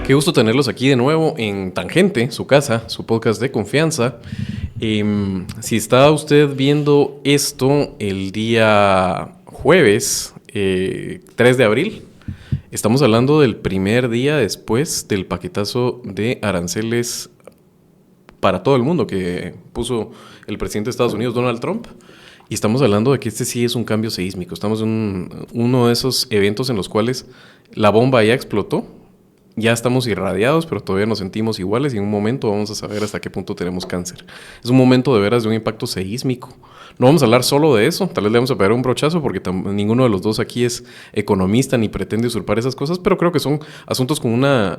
Qué gusto tenerlos aquí de nuevo en Tangente, su casa, su podcast de confianza. Si está usted viendo esto el día jueves 3 de abril, estamos hablando del primer día después del paquetazo de aranceles para todo el mundo que puso el presidente de Estados Unidos, Donald Trump. Y estamos hablando de que este sí es un cambio sísmico. Estamos en uno de esos eventos en los cuales la bomba ya explotó. Ya estamos irradiados, pero todavía nos sentimos iguales y en un momento vamos a saber hasta qué punto tenemos cáncer. Es un momento de veras de un impacto seísmico. No vamos a hablar solo de eso, tal vez le vamos a pegar un brochazo porque ninguno de los dos aquí es economista ni pretende usurpar esas cosas, pero creo que son asuntos con una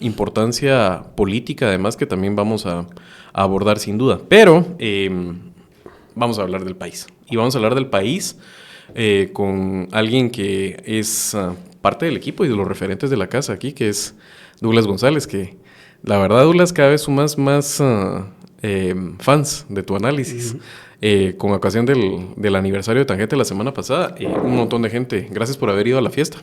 importancia política además que también vamos a abordar sin duda. Pero vamos a hablar del país. Y vamos a hablar del país con alguien que es parte del equipo y de los referentes de la casa aquí, que es Douglas González, que la verdad, Douglas, cada vez son más fans de tu análisis. Con ocasión del aniversario de Tangente la semana pasada, un montón de gente, gracias por haber ido a la fiesta,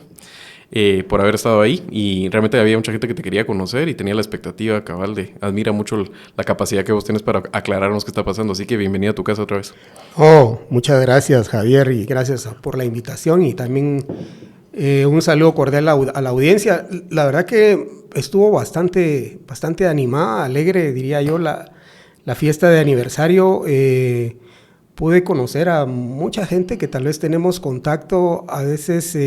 por haber estado ahí, y realmente había mucha gente que te quería conocer y tenía la expectativa cabal admira mucho la capacidad que vos tienes para aclararnos qué está pasando, así que bienvenida a tu casa otra vez. Muchas gracias, Javier, y gracias por la invitación y también un saludo cordial a la audiencia. La verdad que estuvo bastante animada, alegre, diría yo, la fiesta de aniversario. Pude conocer a mucha gente que tal vez tenemos contacto a veces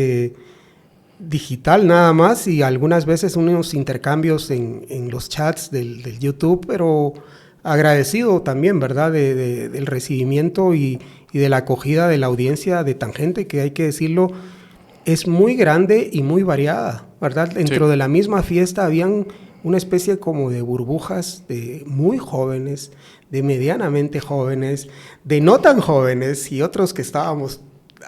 digital nada más y algunas veces unos intercambios en los chats del YouTube, pero agradecido también, ¿verdad?, del recibimiento y de la acogida de la audiencia de Tangente, que hay que decirlo, es muy grande y muy variada, ¿verdad? Dentro de la misma fiesta habían una especie como de burbujas de muy jóvenes, de medianamente jóvenes, de no tan jóvenes y otros que estábamos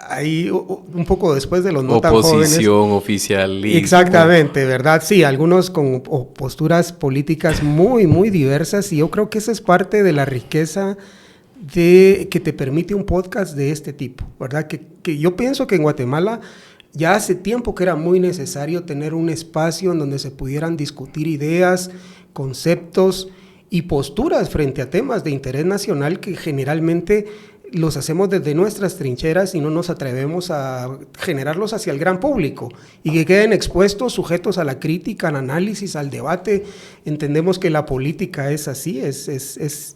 ahí un poco después de los no tan jóvenes. Oposición, oficial. Exactamente, ¿verdad? Sí, algunos con posturas políticas muy, muy diversas y yo creo que esa es parte de la riqueza que te permite un podcast de este tipo, ¿verdad? Que yo pienso que en Guatemala ya hace tiempo que era muy necesario tener un espacio en donde se pudieran discutir ideas, conceptos y posturas frente a temas de interés nacional que generalmente los hacemos desde nuestras trincheras y no nos atrevemos a generarlos hacia el gran público y que queden expuestos, sujetos a la crítica, al análisis, al debate. Entendemos que la política es así, es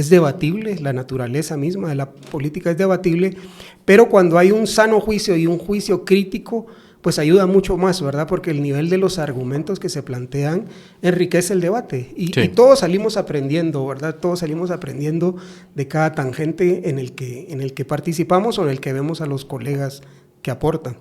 debatible, la naturaleza misma de la política es debatible, pero cuando hay un sano juicio y un juicio crítico, pues ayuda mucho más, ¿verdad? Porque el nivel de los argumentos que se plantean enriquece el debate y todos salimos aprendiendo, ¿verdad? Todos salimos aprendiendo de cada tangente en el que participamos o en el que vemos a los colegas que aportan.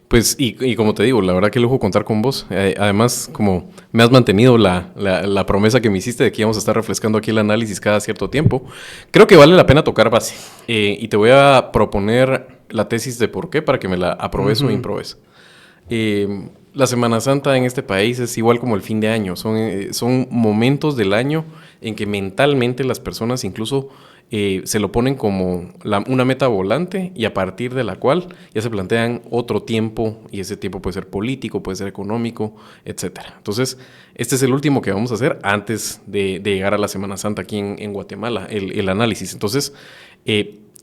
Pues, y como te digo, la verdad que lujo contar con vos. Además, como me has mantenido la promesa que me hiciste de que íbamos a estar refrescando aquí el análisis cada cierto tiempo, creo que vale la pena tocar base. Y te voy a proponer la tesis de por qué para que me la aprobes o improbes. La Semana Santa en este país es igual como el fin de año. Son momentos del año en que mentalmente las personas incluso se lo ponen como una meta volante y a partir de la cual ya se plantean otro tiempo y ese tiempo puede ser político, puede ser económico, etcétera. Entonces, este es el último que vamos a hacer antes de llegar a la Semana Santa aquí en Guatemala, el análisis. Entonces,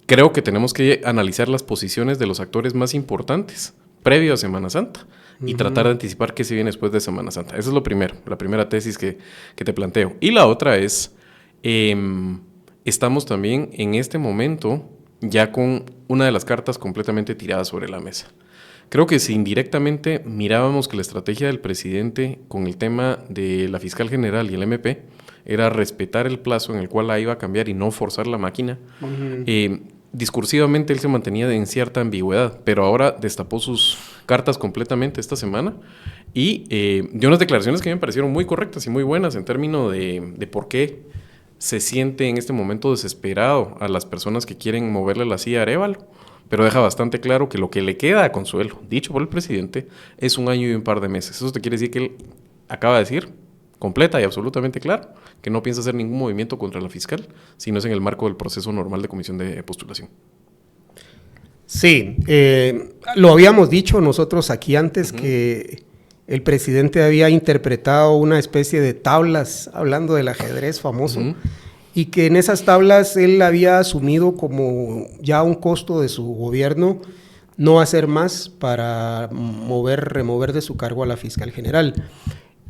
creo que tenemos que analizar las posiciones de los actores más importantes previo a Semana Santa y tratar de anticipar qué se viene después de Semana Santa. Eso es lo primero, la primera tesis que te planteo. Y la otra es, estamos también en este momento ya con una de las cartas completamente tiradas sobre la mesa. Creo que si indirectamente mirábamos que la estrategia del presidente con el tema de la fiscal general y el MP era respetar el plazo en el cual la iba a cambiar y no forzar la máquina, discursivamente él se mantenía en cierta ambigüedad, pero ahora destapó sus cartas completamente esta semana y dio unas declaraciones que me parecieron muy correctas y muy buenas en términos de por qué se siente en este momento desesperado a las personas que quieren moverle la silla a Arévalo, pero deja bastante claro que lo que le queda a Consuelo, dicho por el presidente, es 1 año y un par de meses. Eso te quiere decir que él acaba de decir completa y absolutamente claro que no piensa hacer ningún movimiento contra la fiscal, si no es en el marco del proceso normal de comisión de postulación. Sí, lo habíamos dicho nosotros aquí antes, que el presidente había interpretado una especie de tablas, hablando del ajedrez famoso, y que en esas tablas él había asumido como ya un costo de su gobierno no hacer más para remover de su cargo a la fiscal general,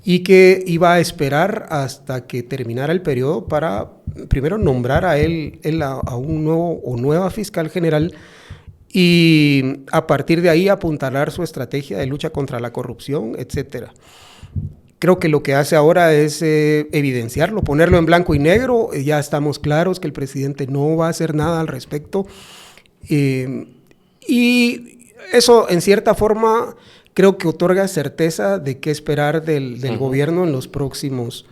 y que iba a esperar hasta que terminara el periodo para primero nombrar a él a un nuevo o nueva fiscal general, y a partir de ahí apuntalar su estrategia de lucha contra la corrupción, etcétera. Creo que lo que hace ahora es evidenciarlo, ponerlo en blanco y negro. Ya estamos claros que el presidente no va a hacer nada al respecto. Y eso, en cierta forma, creo que otorga certeza de qué esperar del gobierno en los próximos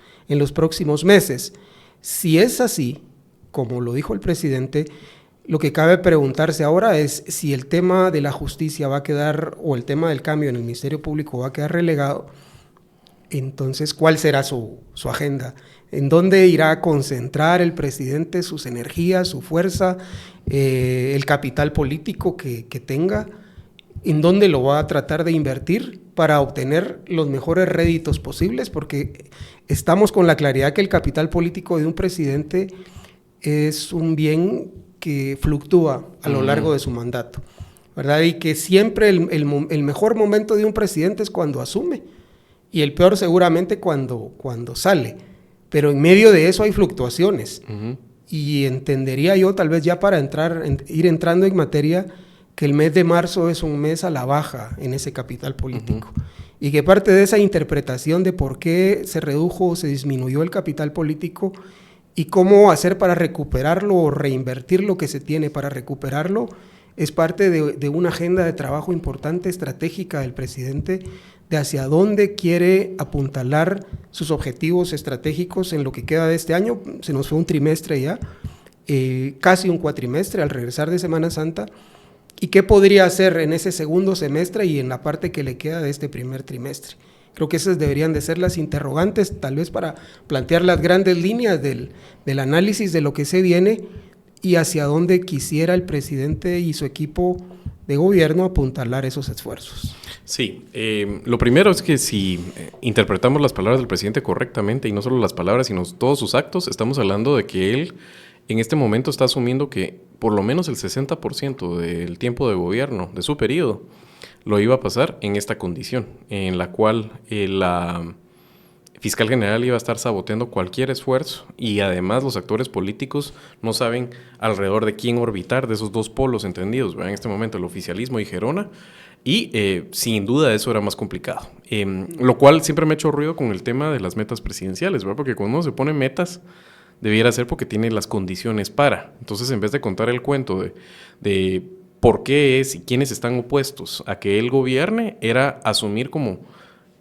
meses. Si es así, como lo dijo el presidente, lo que cabe preguntarse ahora es si el tema de la justicia va a quedar, o el tema del cambio en el Ministerio Público va a quedar relegado. Entonces, ¿cuál será su agenda? ¿En dónde irá a concentrar el presidente sus energías, su fuerza, el capital político que tenga? ¿En dónde lo va a tratar de invertir para obtener los mejores réditos posibles? Porque estamos con la claridad que el capital político de un presidente es un bien que fluctúa a lo largo de su mandato, ¿verdad? Y que siempre el mejor momento de un presidente es cuando asume, y el peor seguramente cuando sale, pero en medio de eso hay fluctuaciones. Y entendería yo, tal vez ya para ir entrando en materia, que el mes de marzo es un mes a la baja en ese capital político, y que parte de esa interpretación de por qué se redujo o se disminuyó el capital político y cómo hacer para recuperarlo o reinvertir lo que se tiene para recuperarlo, es parte de una agenda de trabajo importante, estratégica del presidente, de hacia dónde quiere apuntalar sus objetivos estratégicos en lo que queda de este año. Se nos fue un trimestre ya, casi un cuatrimestre al regresar de Semana Santa, y qué podría hacer en ese segundo semestre y en la parte que le queda de este primer trimestre. Creo que esas deberían de ser las interrogantes, tal vez para plantear las grandes líneas del análisis de lo que se viene y hacia dónde quisiera el presidente y su equipo de gobierno apuntalar esos esfuerzos. Sí, lo primero es que si interpretamos las palabras del presidente correctamente, y no solo las palabras, sino todos sus actos, estamos hablando de que él en este momento está asumiendo que por lo menos el 60% del tiempo de gobierno, de su periodo, lo iba a pasar en esta condición, en la cual la fiscal general iba a estar saboteando cualquier esfuerzo, y además los actores políticos no saben alrededor de quién orbitar de esos dos polos entendidos, ¿verdad? En este momento el oficialismo y Gerona, y sin duda eso era más complicado. Lo cual siempre me ha hecho ruido con el tema de las metas presidenciales, ¿verdad? Porque cuando uno se pone metas, debiera ser porque tiene las condiciones para. Entonces, en vez de contar el cuento de por qué es y quiénes están opuestos a que él gobierne, era asumir como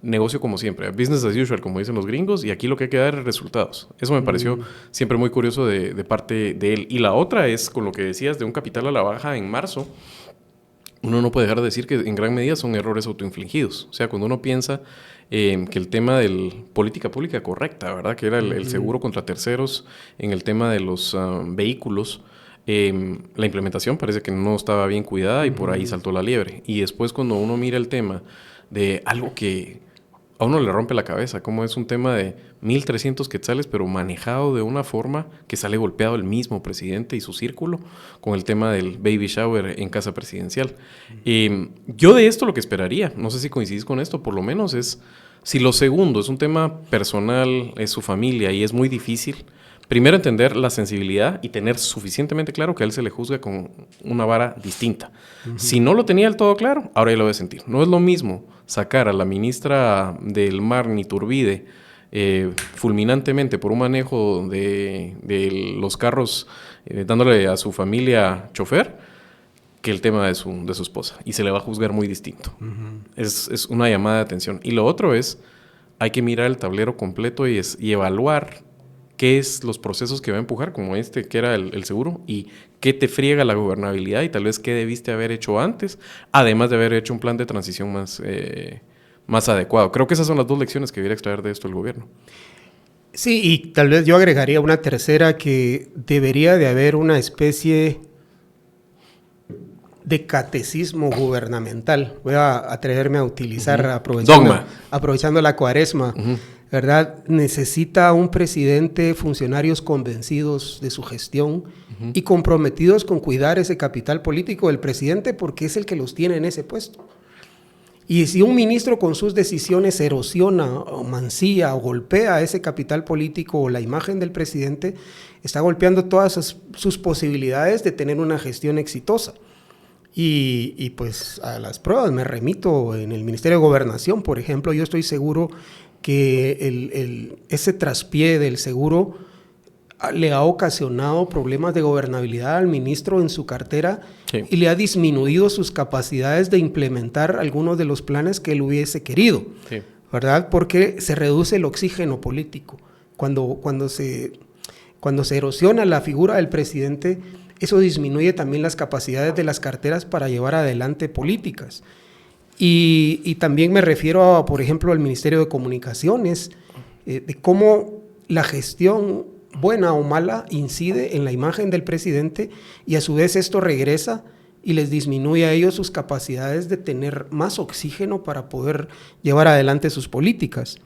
negocio como siempre, business as usual, como dicen los gringos, y aquí lo que hay que dar es resultados. Eso me pareció siempre muy curioso de parte de él. Y la otra es, con lo que decías, de un capital a la baja en marzo, uno no puede dejar de decir que en gran medida son errores autoinfligidos. O sea, cuando uno piensa que el tema de política pública correcta, ¿verdad? Que era el seguro contra terceros en el tema de los vehículos, la implementación parece que no estaba bien cuidada y por ahí saltó la liebre. Y después cuando uno mira el tema de algo que a uno le rompe la cabeza, como es un tema de 1,300 quetzales, pero manejado de una forma que sale golpeado el mismo presidente y su círculo con el tema del baby shower en casa presidencial. Yo de esto lo que esperaría, no sé si coincidís con esto, por lo menos es, si lo segundo es un tema personal, es su familia y es muy difícil, primero entender la sensibilidad y tener suficientemente claro que a él se le juzga con una vara distinta. Si no lo tenía del todo claro, ahora ya lo voy a sentir. No es lo mismo sacar a la ministra del Mar, Iturbide, fulminantemente por un manejo de los carros, dándole a su familia chofer, que el tema de su esposa. Y se le va a juzgar muy distinto. Es una llamada de atención. Y lo otro es, hay que mirar el tablero completo y evaluar qué es los procesos que va a empujar, como este que era el seguro, y qué te friega la gobernabilidad y tal vez qué debiste haber hecho antes, además de haber hecho un plan de transición más adecuado. Creo que esas son las dos lecciones que debería extraer de esto el gobierno. Sí, y tal vez yo agregaría una tercera, que debería de haber una especie de catecismo gubernamental. Voy a atreverme a utilizar, aprovechando la cuaresma, ¿verdad? Necesita un presidente, funcionarios convencidos de su gestión y comprometidos con cuidar ese capital político del presidente, porque es el que los tiene en ese puesto. Y si un ministro con sus decisiones erosiona o mancilla o golpea ese capital político o la imagen del presidente, está golpeando todas sus posibilidades de tener una gestión exitosa. Y pues a las pruebas me remito en el Ministerio de Gobernación, por ejemplo. Yo estoy seguro que ese traspié del seguro le ha ocasionado problemas de gobernabilidad al ministro en su cartera, sí, y le ha disminuido sus capacidades de implementar algunos de los planes que él hubiese querido, sí, ¿verdad? Porque se reduce el oxígeno político. Cuando se erosiona la figura del presidente, eso disminuye también las capacidades de las carteras para llevar adelante políticas. Y también me refiero, por ejemplo, al Ministerio de Comunicaciones, de cómo la gestión, buena o mala, incide en la imagen del presidente, y a su vez esto regresa y les disminuye a ellos sus capacidades de tener más oxígeno para poder llevar adelante sus políticas.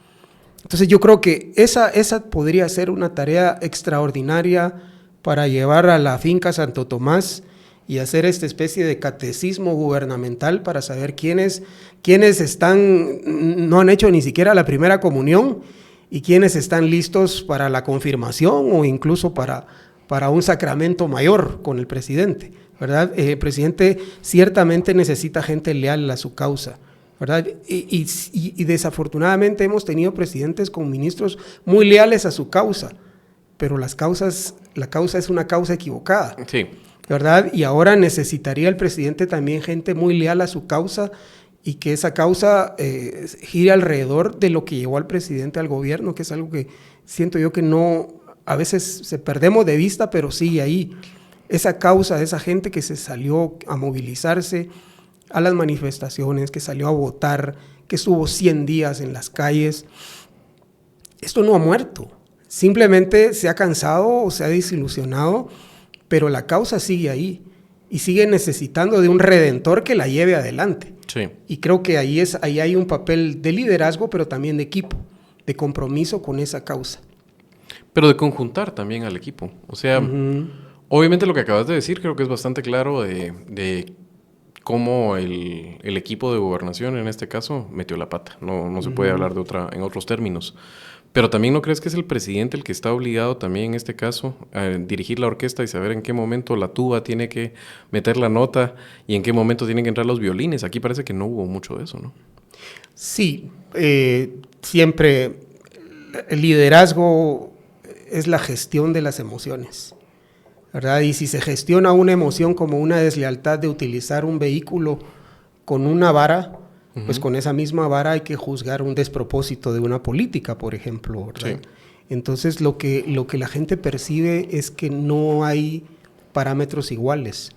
Entonces yo creo que esa podría ser una tarea extraordinaria para llevar a la finca Santo Tomás y hacer esta especie de catecismo gubernamental para saber quiénes no han hecho ni siquiera la primera comunión y quiénes están listos para la confirmación o incluso para un sacramento mayor con el presidente, ¿verdad? El presidente ciertamente necesita gente leal a su causa, ¿verdad? Y desafortunadamente hemos tenido presidentes con ministros muy leales a su causa, pero la causa es una causa equivocada, sí, ¿verdad? Y ahora necesitaría el presidente también gente muy leal a su causa, y que esa causa gire alrededor de lo que llevó al presidente al gobierno, que es algo que siento yo que no, a veces se perdemos de vista, pero sigue ahí. Esa causa de esa gente que se salió a movilizarse a las manifestaciones, que salió a votar, que estuvo 100 días en las calles, esto no ha muerto. Simplemente se ha cansado o se ha desilusionado, pero la causa sigue ahí y sigue necesitando de un redentor que la lleve adelante. Sí. Y creo que ahí hay un papel de liderazgo, pero también de equipo, de compromiso con esa causa. Pero de conjuntar también al equipo. O sea, obviamente lo que acabas de decir creo que es bastante claro de cómo el equipo de gobernación, en este caso, metió la pata. No se puede hablar en otros términos. Pero también ¿no crees que es el presidente el que está obligado también en este caso a dirigir la orquesta y saber en qué momento la tuba tiene que meter la nota y en qué momento tienen que entrar los violines? Aquí parece que no hubo mucho de eso, ¿no? Sí, siempre el liderazgo es la gestión de las emociones, ¿verdad? Y si se gestiona una emoción como una deslealtad de utilizar un vehículo con una vara, pues con esa misma vara hay que juzgar un despropósito de una política, por ejemplo, ¿verdad? Sí. Entonces lo que la gente percibe es que no hay parámetros iguales.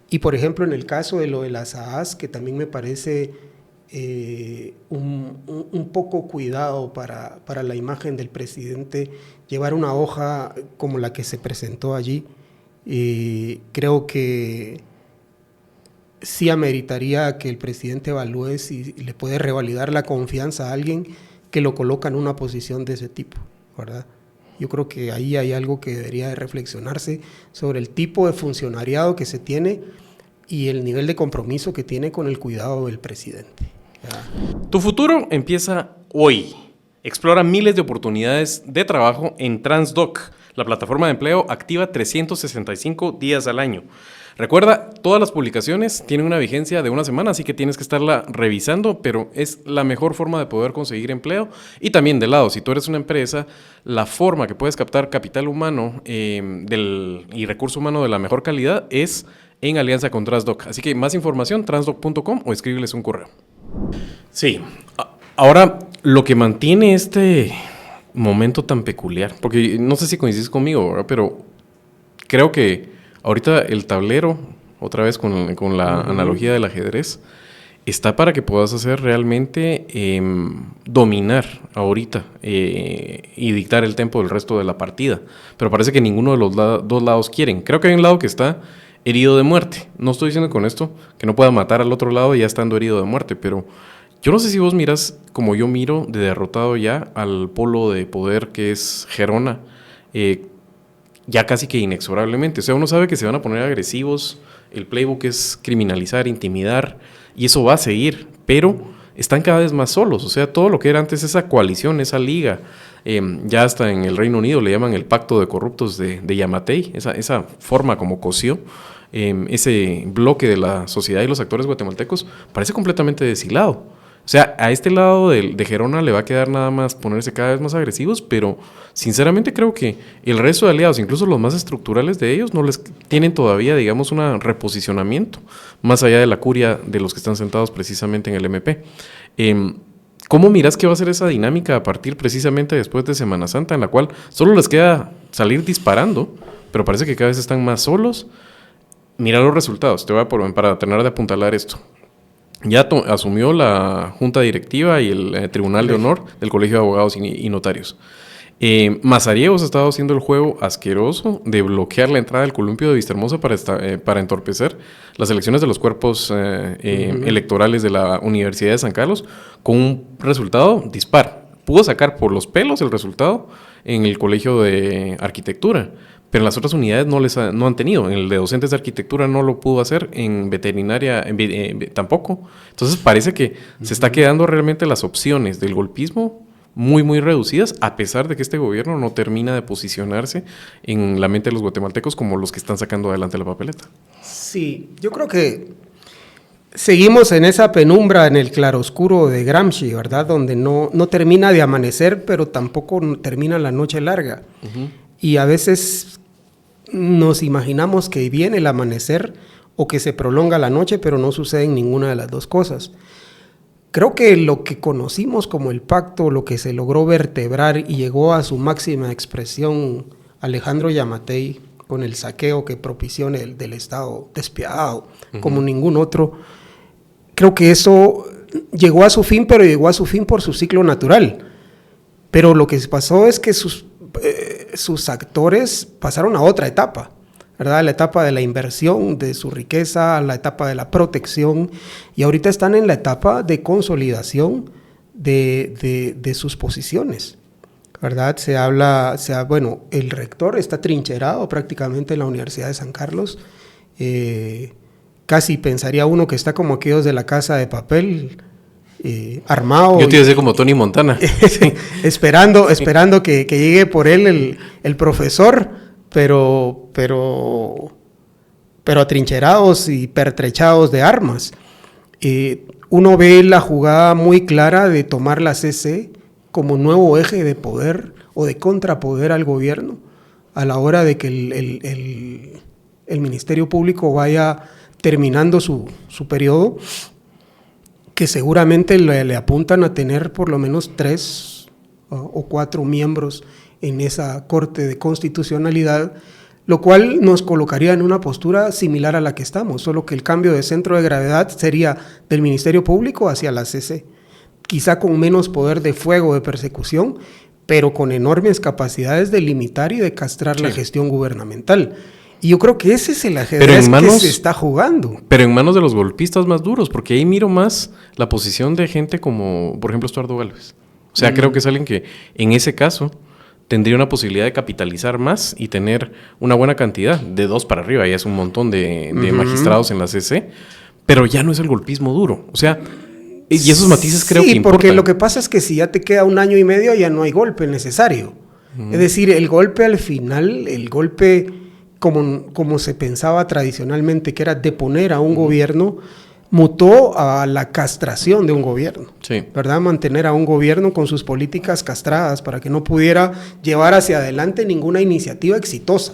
Y por ejemplo en el caso de lo de las AAS, que también me parece un poco cuidado para la imagen del presidente, llevar una hoja como la que se presentó allí, creo que sí ameritaría que el presidente evalúe si le puede revalidar la confianza a alguien que lo coloca en una posición de ese tipo, ¿verdad? Yo creo que ahí hay algo que debería de reflexionarse sobre el tipo de funcionariado que se tiene y el nivel de compromiso que tiene con el cuidado del presidente, ¿verdad? Tu futuro empieza hoy. Explora miles de oportunidades de trabajo en Transdoc, la plataforma de empleo activa 365 días al año. Recuerda, todas las publicaciones tienen una vigencia de una semana, así que tienes que estarla revisando, pero es la mejor forma de poder conseguir empleo. Y también de lado, si tú eres una empresa, la forma que puedes captar capital humano y recurso humano de la mejor calidad es en alianza con Transdoc. Así que más información, transdoc.com o escríbeles un correo. Sí, ahora lo que mantiene este momento tan peculiar, porque no sé si coincides conmigo, ¿verdad? Pero creo que ahorita el tablero, otra vez con la analogía del ajedrez, está para que puedas hacer realmente dominar ahorita y dictar el tempo del resto de la partida. Pero parece que ninguno de los dos lados quieren. Creo que hay un lado que está herido de muerte. No estoy diciendo con esto que no pueda matar al otro lado ya estando herido de muerte, pero yo no sé si vos miras como yo miro de derrotado ya al polo de poder que es Gerona, ya casi que inexorablemente. O sea, uno sabe que se van a poner agresivos, el playbook es criminalizar, intimidar, y eso va a seguir, pero están cada vez más solos. O sea, todo lo que era antes esa coalición, esa liga, ya hasta en el Reino Unido le llaman el pacto de corruptos de Yamatei, esa forma como coció ese bloque de la sociedad y los actores guatemaltecos, parece completamente deshilado. O sea, a este lado de Gerona le va a quedar nada más ponerse cada vez más agresivos, pero sinceramente creo que el resto de aliados, incluso los más estructurales de ellos, no les tienen todavía, digamos, un reposicionamiento, más allá de la curia de los que están sentados precisamente en el MP. ¿Cómo mirás que va a ser esa dinámica a partir precisamente después de Semana Santa, en la cual solo les queda salir disparando, pero parece que cada vez están más solos? Mira los resultados, para terminar de apuntalar esto. Ya asumió la Junta Directiva y el Tribunal de Honor del Colegio de Abogados y Notarios. Mazariegos ha estado haciendo el juego asqueroso de bloquear la entrada del columpio de Vistahermosa para entorpecer las elecciones de los cuerpos electorales de la Universidad de San Carlos, con un resultado dispar. Pudo sacar por los pelos el resultado en el Colegio de Arquitectura, pero en las otras unidades no han tenido. En el de docentes de arquitectura no lo pudo hacer, en veterinaria tampoco. Entonces parece que se está quedando realmente las opciones del golpismo muy, muy reducidas, a pesar de que este gobierno no termina de posicionarse en la mente de los guatemaltecos como los que están sacando adelante la papeleta. Sí, yo creo que seguimos en esa penumbra, en el claroscuro de Gramsci, ¿verdad? Donde no termina de amanecer, pero tampoco termina la noche larga. Y a veces nos imaginamos que viene el amanecer o que se prolonga la noche, pero no sucede en ninguna de las dos cosas. Creo que lo que conocimos como el pacto, lo que se logró vertebrar y llegó a su máxima expresión Alejandro Yamatei con el saqueo que propició del Estado despiadado, como ningún otro, creo que eso llegó a su fin, pero llegó a su fin por su ciclo natural. Pero lo que pasó es que sus actores pasaron a otra etapa, ¿verdad? La etapa de la inversión de su riqueza, la etapa de la protección, y ahorita están en la etapa de consolidación de sus posiciones, ¿verdad? Bueno, el rector está trincherado prácticamente en la Universidad de San Carlos, casi pensaría uno que está como aquellos de La Casa de Papel, armado. Yo te decía como Tony Montana. esperando que llegue por él el profesor, pero atrincherados y pertrechados de armas. Uno ve la jugada muy clara de tomar la CC como nuevo eje de poder o de contrapoder al gobierno a la hora de que el Ministerio Público vaya terminando su periodo, que seguramente le apuntan a tener por lo menos 3 o 4 miembros en esa Corte de Constitucionalidad, lo cual nos colocaría en una postura similar a la que estamos, solo que el cambio de centro de gravedad sería del Ministerio Público hacia la CC, quizá con menos poder de fuego de persecución, pero con enormes capacidades de limitar y de castrar la gestión gubernamental. Y yo creo que ese es el ajedrez que se está jugando. Pero en manos de los golpistas más duros, porque ahí miro más la posición de gente como, por ejemplo, Estuardo Gálvez. O sea, creo que es alguien que, en ese caso, tendría una posibilidad de capitalizar más y tener una buena cantidad, de 2 para arriba, ya es un montón de magistrados en la CC, pero ya no es el golpismo duro. O sea, y esos matices creo que importan. Sí, porque lo que pasa es que si ya te queda 1 año y medio, ya no hay golpe necesario. Es decir, el golpe al final, el golpe como se pensaba tradicionalmente, que era deponer a un gobierno, mutó a la castración de un gobierno, ¿verdad? Mantener a un gobierno con sus políticas castradas para que no pudiera llevar hacia adelante ninguna iniciativa exitosa.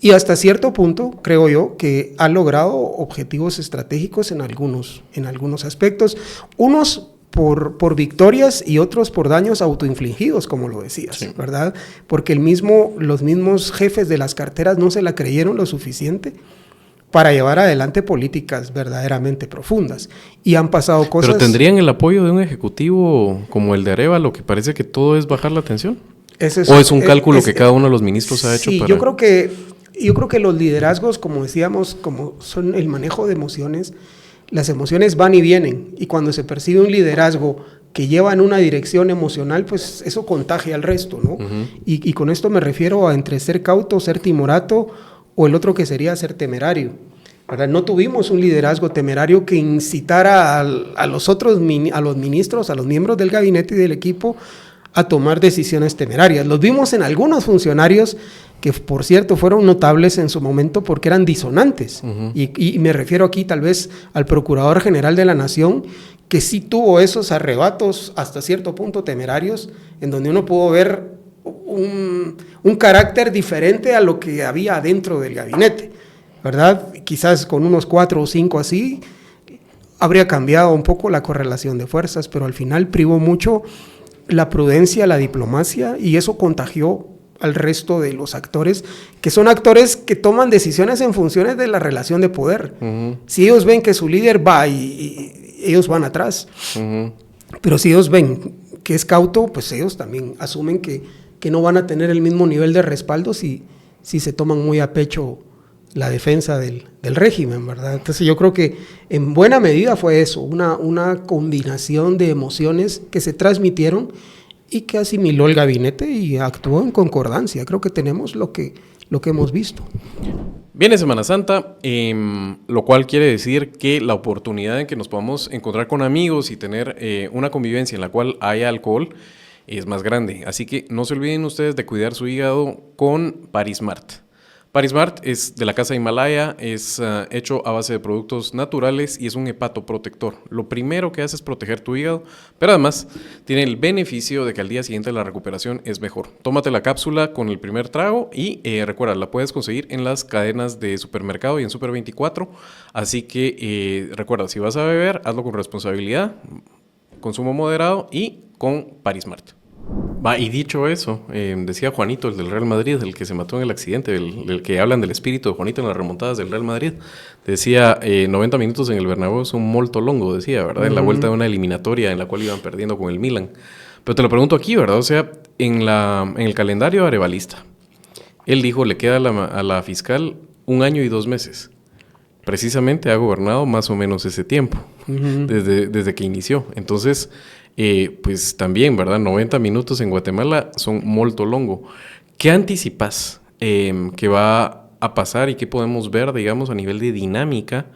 Y hasta cierto punto, creo yo, que ha logrado objetivos estratégicos en algunos aspectos, unos por victorias y otros por daños autoinfligidos, como lo decías, ¿verdad? Porque los mismos jefes de las carteras no se la creyeron lo suficiente para llevar adelante políticas verdaderamente profundas. Y han pasado cosas... ¿Pero tendrían el apoyo de un ejecutivo como el de Arévalo, que parece que todo es bajar la tensión? ¿O es un cálculo que cada uno de los ministros ha hecho? Sí, yo creo que yo creo que los liderazgos, como decíamos, como son el manejo de emociones, las emociones van y vienen, y cuando se percibe un liderazgo que lleva en una dirección emocional, pues eso contagia al resto, ¿no? Uh-huh. Y con esto me refiero a entre ser cauto, ser timorato, o el otro que sería ser temerario, ¿verdad? No tuvimos un liderazgo temerario que incitara a los otros, a los ministros, a los miembros del gabinete y del equipo a tomar decisiones temerarias. Los vimos en algunos funcionarios que, por cierto, fueron notables en su momento porque eran disonantes. Uh-huh. Y me refiero aquí tal vez al Procurador General de la Nación, que sí tuvo esos arrebatos hasta cierto punto temerarios, en donde uno pudo ver un carácter diferente a lo que había dentro del gabinete, ¿verdad? Quizás con unos 4 o 5 así, habría cambiado un poco la correlación de fuerzas, pero al final privó mucho la prudencia, la diplomacia, y eso contagió al resto de los actores, que son actores que toman decisiones en funciones de la relación de poder. Uh-huh. Si ellos ven que su líder va y ellos van atrás, uh-huh. Pero si ellos ven que es cauto, pues ellos también asumen que no van a tener el mismo nivel de respaldo si se toman muy a pecho la defensa del régimen, ¿verdad? Entonces yo creo que en buena medida fue eso, una combinación de emociones que se transmitieron y que asimiló el gabinete y actuó en concordancia. Creo que tenemos lo que hemos visto. Viene Semana Santa, lo cual quiere decir que la oportunidad en que nos podamos encontrar con amigos y tener una convivencia en la cual haya alcohol es más grande. Así que no se olviden ustedes de cuidar su hígado con Parismart. Parismart es de la casa Himalaya, es hecho a base de productos naturales y es un hepatoprotector. Lo primero que hace es proteger tu hígado, pero además tiene el beneficio de que al día siguiente la recuperación es mejor. Tómate la cápsula con el primer trago y recuerda, la puedes conseguir en las cadenas de supermercado y en Super 24. Así que recuerda, si vas a beber, hazlo con responsabilidad, consumo moderado y con Parismart. Y dicho eso, decía Juanito, el del Real Madrid, el que se mató en el accidente, el que hablan del espíritu de Juanito en las remontadas del Real Madrid, decía 90 minutos en el Bernabéu es un molto longo, decía, ¿verdad? Uh-huh. En la vuelta de una eliminatoria en la cual iban perdiendo con el Milan. Pero te lo pregunto aquí, ¿verdad? O sea, en el calendario arevalista, él dijo, le queda a la fiscal 1 año y 2 meses. Precisamente ha gobernado más o menos ese tiempo, uh-huh. desde que inició. Entonces, pues también, ¿verdad? 90 minutos en Guatemala son molto longo. ¿Qué anticipas que va a pasar y qué podemos ver, digamos, a nivel de dinámica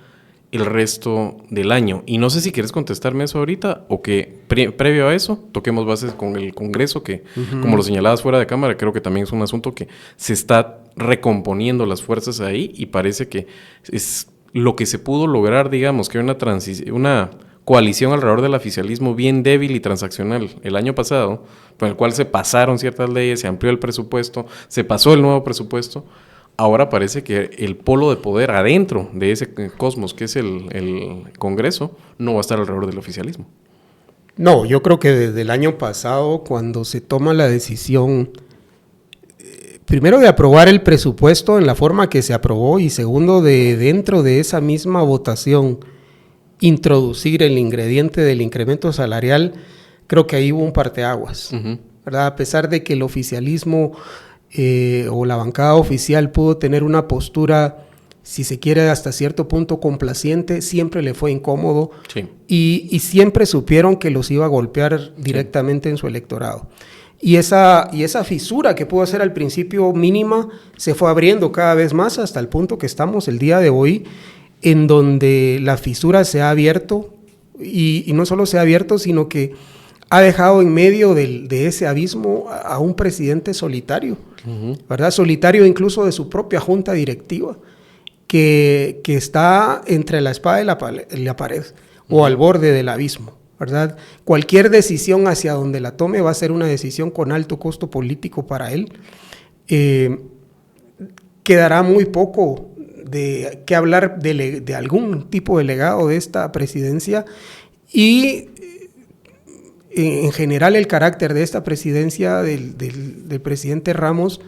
el resto del año? Y no sé si quieres contestarme eso ahorita o que previo a eso toquemos bases con el Congreso, que uh-huh. como lo señalabas fuera de cámara, creo que también es un asunto que se está recomponiendo las fuerzas ahí y parece que es lo que se pudo lograr, digamos, que una coalición alrededor del oficialismo bien débil y transaccional el año pasado, con el cual se pasaron ciertas leyes, se amplió el presupuesto, se pasó el nuevo presupuesto. Ahora parece que el polo de poder adentro de ese cosmos que es el Congreso no va a estar alrededor del oficialismo. No, yo creo que desde el año pasado, cuando se toma la decisión, primero de aprobar el presupuesto en la forma que se aprobó y segundo de dentro de esa misma votación introducir el ingrediente del incremento salarial, creo que ahí hubo un parteaguas, uh-huh. ¿verdad? A pesar de que el oficialismo o la bancada oficial pudo tener una postura, si se quiere, hasta cierto punto complaciente, siempre le fue incómodo, sí. y siempre supieron que los iba a golpear directamente, sí. en su electorado. Y esa fisura que pudo ser al principio mínima se fue abriendo cada vez más hasta el punto que estamos el día de hoy, en donde la fisura se ha abierto y no solo se ha abierto, sino que ha dejado en medio de ese abismo a un presidente solitario, uh-huh. ¿verdad? Solitario incluso de su propia junta directiva, que está entre la espada y la pared, uh-huh. o al borde del abismo, ¿verdad? Cualquier decisión hacia donde la tome va a ser una decisión con alto costo político para él. Quedará muy poco de qué hablar de algún tipo de legado de esta presidencia y en general el carácter de esta presidencia del presidente Ramos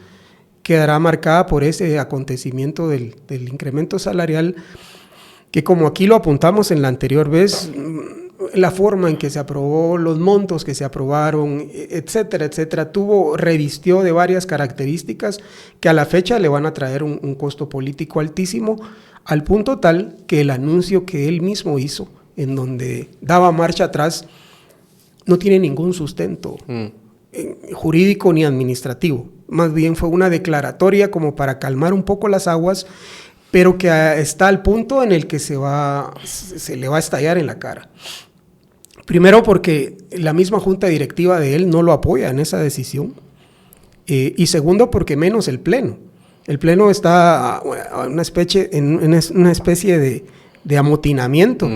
quedará marcada por ese acontecimiento del incremento salarial que, como aquí lo apuntamos en la anterior vez, la forma en que se aprobó, los montos que se aprobaron, etcétera, etcétera, revistió de varias características que a la fecha le van a traer un costo político altísimo, al punto tal que el anuncio que él mismo hizo, en donde daba marcha atrás, no tiene ningún sustento jurídico ni administrativo. Más bien fue una declaratoria como para calmar un poco las aguas, pero que está al punto en el que se le va a estallar en la cara. Primero porque la misma junta directiva de él no lo apoya en esa decisión, y segundo porque menos el Pleno. El Pleno está en una especie de amotinamiento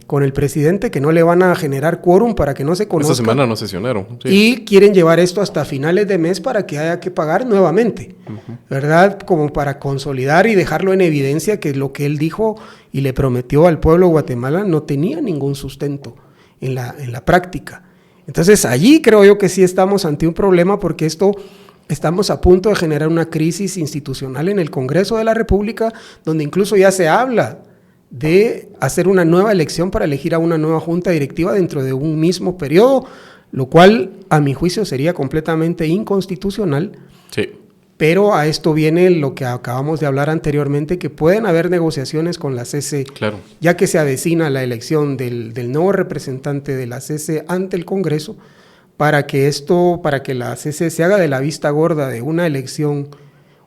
con el presidente, que no le van a generar quórum para que no se conozca. Esta semana no sesionaron. Sí. Y quieren llevar esto hasta finales de mes para que haya que pagar nuevamente, ¿verdad? Como para consolidar y dejarlo en evidencia que lo que él dijo y le prometió al pueblo de Guatemala no tenía ningún sustento en la práctica. Entonces allí creo yo que sí estamos ante un problema, porque estamos a punto de generar una crisis institucional en el Congreso de la República, donde incluso ya se habla de hacer una nueva elección para elegir a una nueva junta directiva dentro de un mismo periodo, lo cual a mi juicio sería completamente inconstitucional. Sí. Pero a esto viene lo que acabamos de hablar anteriormente, que pueden haber negociaciones con la CC, claro, ya que se avecina la elección del nuevo representante de la CC ante el Congreso, para que la CC se haga de la vista gorda de una elección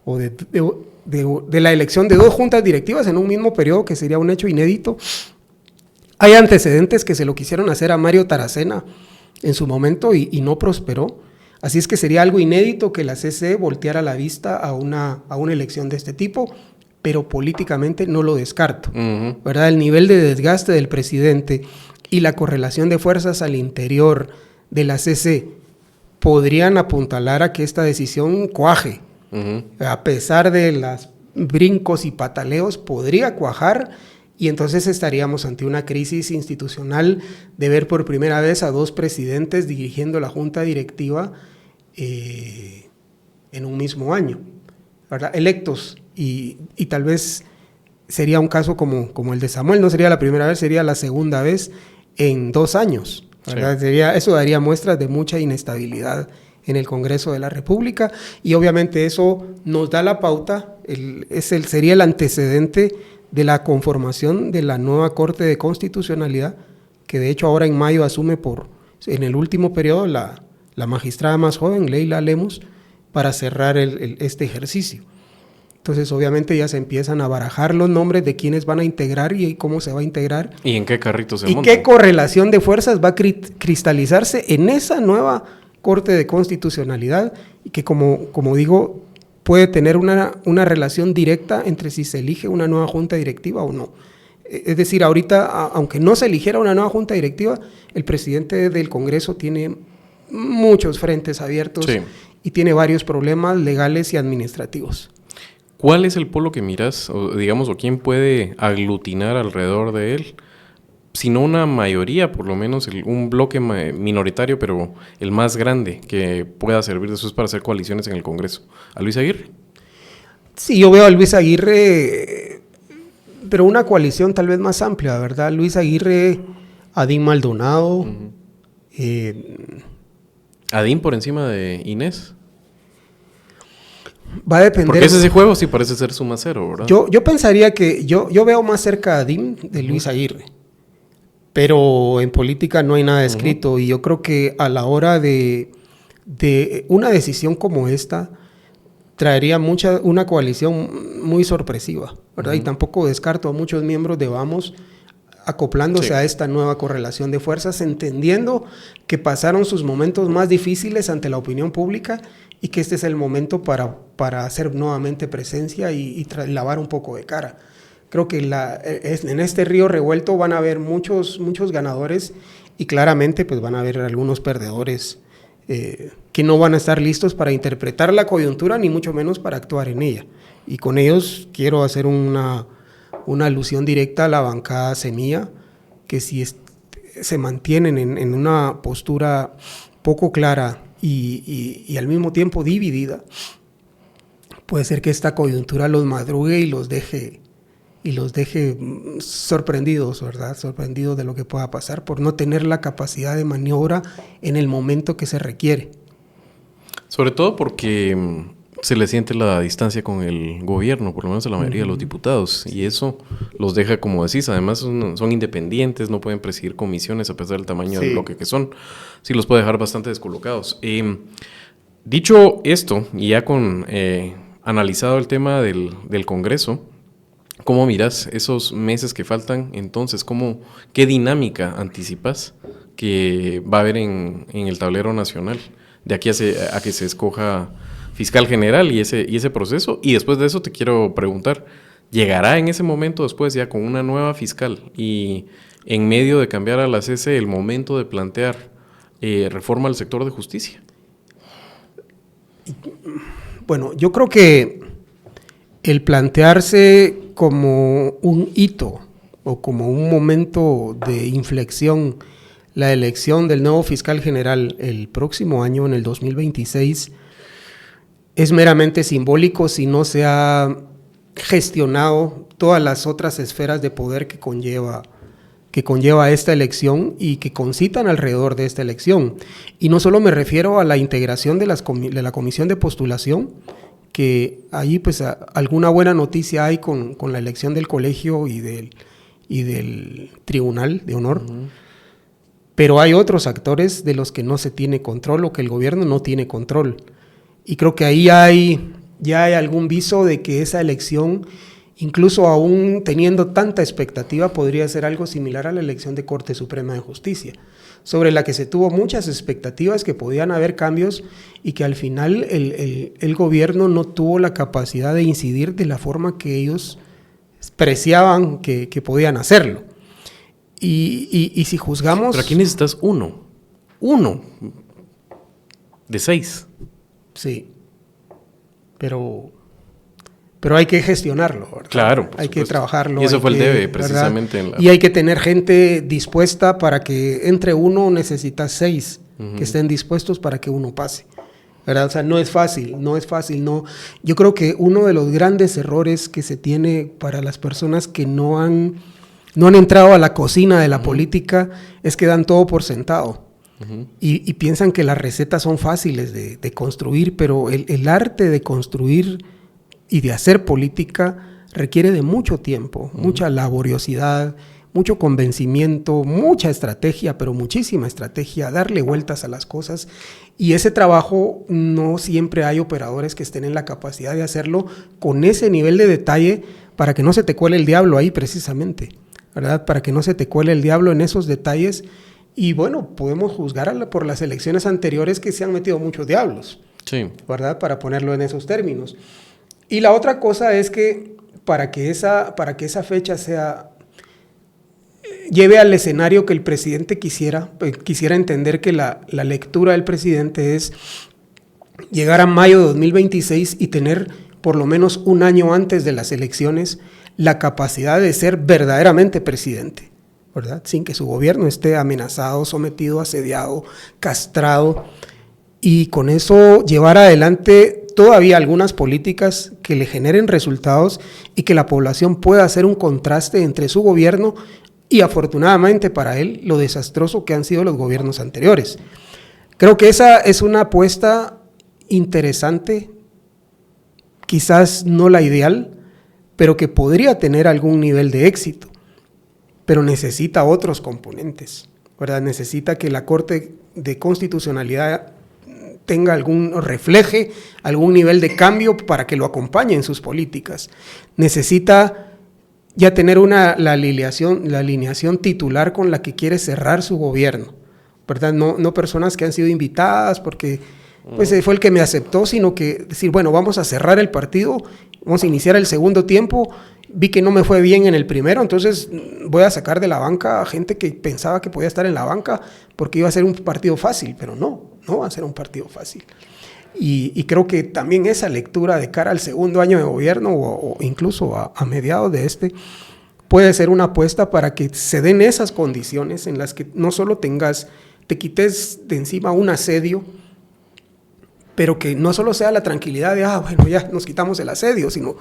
o de la elección de 2 juntas directivas en un mismo periodo, que sería un hecho inédito. Hay antecedentes que se lo quisieron hacer a Mario Taracena en su momento y no prosperó. Así es que sería algo inédito que la CC volteara la vista a una elección de este tipo, pero políticamente no lo descarto, ¿verdad? El nivel de desgaste del presidente y la correlación de fuerzas al interior de la CC podrían apuntalar a que esta decisión cuaje. A pesar de los brincos y pataleos, podría cuajar, y entonces estaríamos ante una crisis institucional de ver por primera vez a 2 presidentes dirigiendo la junta directiva en un mismo año, ¿verdad? Electos, y tal vez sería un caso como el de Samuel, no sería la primera vez, sería la segunda vez en 2 años, ¿verdad? Sí. Eso daría muestras de mucha inestabilidad en el Congreso de la República, y obviamente eso nos da la pauta, sería el antecedente de la conformación de la nueva Corte de Constitucionalidad, que de hecho ahora en mayo asume en el último periodo la magistrada más joven, Leila Lemus, para cerrar este ejercicio. Entonces obviamente ya se empiezan a barajar los nombres de quienes van a integrar y cómo se va a integrar. ¿Y en qué carrito se monta? Y qué correlación de fuerzas va a cristalizarse en esa nueva Corte de Constitucionalidad, y que como digo, puede tener una relación directa entre si se elige una nueva junta directiva o no. Es decir, ahorita, aunque no se eligiera una nueva junta directiva, el presidente del Congreso tiene muchos frentes abiertos, sí, y tiene varios problemas legales y administrativos. ¿Cuál es el polo que miras, o quién puede aglutinar alrededor de él? Si no una mayoría, por lo menos un bloque minoritario, pero el más grande que pueda servir después para hacer coaliciones en el Congreso. ¿A Luis Aguirre? Sí, yo veo a Luis Aguirre, pero una coalición tal vez más amplia, ¿verdad? Luis Aguirre, Adín Maldonado. ¿Adín por encima de Inés? Va a depender. Porque ese juego sí parece ser suma cero, ¿verdad? Yo pensaría que yo veo más cerca a Adín de Luis Aguirre. Pero en política no hay nada escrito, y yo creo que a la hora de una decisión como esta, traería una coalición muy sorpresiva, ¿verdad? Y tampoco descarto a muchos miembros de Vamos acoplándose a esta nueva correlación de fuerzas, entendiendo que pasaron sus momentos más difíciles ante la opinión pública, y que este es el momento para hacer nuevamente presencia y lavar un poco de cara. Creo que en este río revuelto van a haber muchos ganadores, y claramente pues van a haber algunos perdedores que no van a estar listos para interpretar la coyuntura, ni mucho menos para actuar en ella. Y con ellos quiero hacer una alusión directa a la bancada Semilla, que si se mantienen en una postura poco clara y al mismo tiempo dividida, puede ser que esta coyuntura los madrugue y los deje y los deje sorprendidos, ¿verdad? Sorprendidos de lo que pueda pasar por no tener la capacidad de maniobra en el momento que se requiere. Sobre todo porque se le siente la distancia con el gobierno, por lo menos a la mayoría de los diputados, y eso los deja, como decís, además son independientes, no pueden presidir comisiones a pesar del tamaño del bloque que son, sí los puede dejar bastante descolocados. Dicho esto, y ya con analizado el tema del Congreso, ¿cómo miras esos meses que faltan? Entonces, ¿qué dinámica anticipas que va a haber en el tablero nacional de aquí a que se escoja fiscal general y ese proceso? Y después de eso te quiero preguntar, ¿llegará en ese momento después ya con una nueva fiscal y en medio de cambiar a la CC el momento de plantear reforma al sector de justicia? Bueno, yo creo que el plantearse como un hito o como un momento de inflexión la elección del nuevo fiscal general el próximo año, en el 2026, es meramente simbólico si no se ha gestionado todas las otras esferas de poder que conlleva esta elección y que concitan alrededor de esta elección. Y no solo me refiero a la integración de la comisión de postulación, que ahí pues alguna buena noticia hay con la elección del colegio y del tribunal de honor, pero hay otros actores de los que no se tiene control o que el gobierno no tiene control. Y creo que ahí ya hay algún viso de que esa elección, incluso aún teniendo tanta expectativa, podría ser algo similar a la elección de Corte Suprema de Justicia, sobre la que se tuvo muchas expectativas que podían haber cambios y que al final el gobierno no tuvo la capacidad de incidir de la forma que ellos preciaban que podían hacerlo. Y si juzgamos... Pero aquí necesitas uno de 6. Sí, pero hay que gestionarlo, ¿verdad? Claro, hay que trabajarlo. Y eso fue el debe, precisamente. Y hay que tener gente dispuesta para que entre uno necesitas 6 que estén dispuestos para que uno pase, ¿verdad? O sea, no es fácil. Yo creo que uno de los grandes errores que se tiene para las personas que no han entrado a la cocina de la política es que dan todo por sentado. Y piensan que las recetas son fáciles de construir, pero el arte de construir y de hacer política requiere de mucho tiempo, mucha laboriosidad, mucho convencimiento, mucha estrategia, pero muchísima estrategia, darle vueltas a las cosas. Y ese trabajo no siempre hay operadores que estén en la capacidad de hacerlo con ese nivel de detalle para que no se te cuele el diablo ahí precisamente, ¿verdad? Para que no se te cuele el diablo en esos detalles. Y bueno, podemos juzgar por las elecciones anteriores que se han metido muchos diablos, sí, ¿verdad? Para ponerlo en esos términos. Y la otra cosa es que para que esa fecha lleve al escenario que el presidente quisiera entender que la lectura del presidente es llegar a mayo de 2026 y tener por lo menos un año antes de las elecciones la capacidad de ser verdaderamente presidente, ¿verdad? Sin que su gobierno esté amenazado, sometido, asediado, castrado, y con eso llevar adelante todavía algunas políticas que le generen resultados y que la población pueda hacer un contraste entre su gobierno y, afortunadamente para él, lo desastroso que han sido los gobiernos anteriores. Creo que esa es una apuesta interesante, quizás no la ideal, pero que podría tener algún nivel de éxito, pero necesita otros componentes, ¿verdad? Necesita que la Corte de Constitucionalidad refleje algún nivel de cambio para que lo acompañe en sus políticas. Necesita ya tener la alineación titular con la que quiere cerrar su gobierno, ¿verdad? No personas que han sido invitadas porque pues fue el que me aceptó, sino que decir, bueno, vamos a cerrar el partido, vamos a iniciar el segundo tiempo, vi que no me fue bien en el primero, entonces voy a sacar de la banca a gente que pensaba que podía estar en la banca porque iba a ser un partido fácil, pero no va a ser un partido fácil. Y creo que también esa lectura de cara al segundo año de gobierno o incluso a mediados de puede ser una apuesta para que se den esas condiciones en las que no solo te quites de encima un asedio, pero que no solo sea la tranquilidad de, bueno, ya nos quitamos el asedio, sino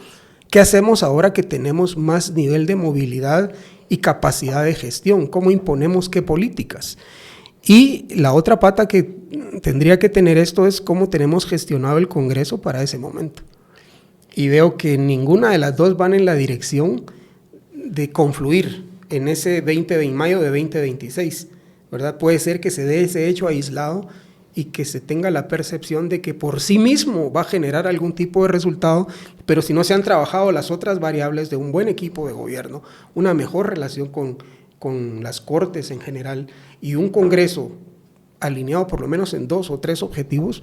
¿Qué hacemos ahora que tenemos más nivel de movilidad y capacidad de gestión? ¿Cómo imponemos qué políticas? Y la otra pata que tendría que tener esto es cómo tenemos gestionado el Congreso para ese momento. Y veo que ninguna de las dos van en la dirección de confluir en ese mayo de 2026, ¿verdad? Puede ser que se dé ese hecho aislado y que se tenga la percepción de que por sí mismo va a generar algún tipo de resultado, pero si no se han trabajado las otras variables de un buen equipo de gobierno, una mejor relación con las cortes en general y un Congreso alineado por lo menos en 2 o 3 objetivos,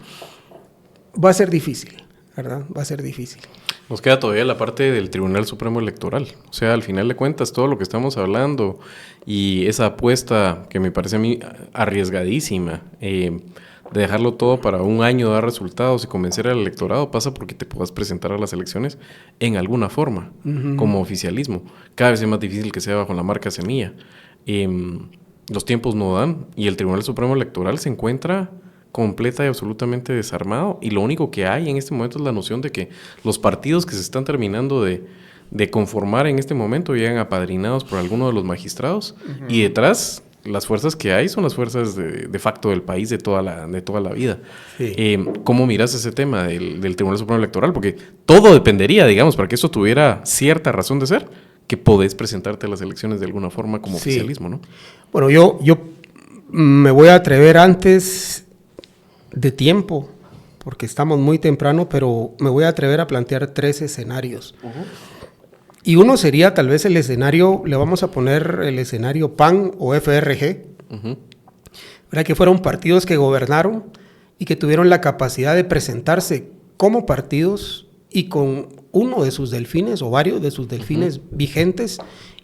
va a ser difícil, ¿verdad? Va a ser difícil. Nos queda todavía la parte del Tribunal Supremo Electoral. O sea, al final de cuentas, todo lo que estamos hablando y esa apuesta que me parece a mí arriesgadísima, de dejarlo todo para un año dar resultados y convencer al electorado, pasa porque te puedas presentar a las elecciones en alguna forma, como oficialismo. Cada vez es más difícil que sea bajo la marca Semilla. Los tiempos no dan y el Tribunal Supremo Electoral se encuentra completa y absolutamente desarmado, y lo único que hay en este momento es la noción de que los partidos que se están terminando de conformar en este momento llegan apadrinados por alguno de los magistrados, y detrás las fuerzas que hay son las fuerzas de facto del país de toda la vida. Sí. ¿Cómo miras ese tema del Tribunal Supremo Electoral? Porque todo dependería, digamos, para que esto tuviera cierta razón de ser, que podés presentarte a las elecciones de alguna forma como oficialismo, ¿no? Bueno, yo me voy a atrever antes de tiempo, porque estamos muy temprano, pero me voy a atrever a plantear 3 escenarios. Y uno sería tal vez el escenario, le vamos a poner el escenario PAN o FRG, ¿verdad? Que fueron partidos que gobernaron y que tuvieron la capacidad de presentarse como partidos y con uno de sus delfines o varios de sus delfines vigentes,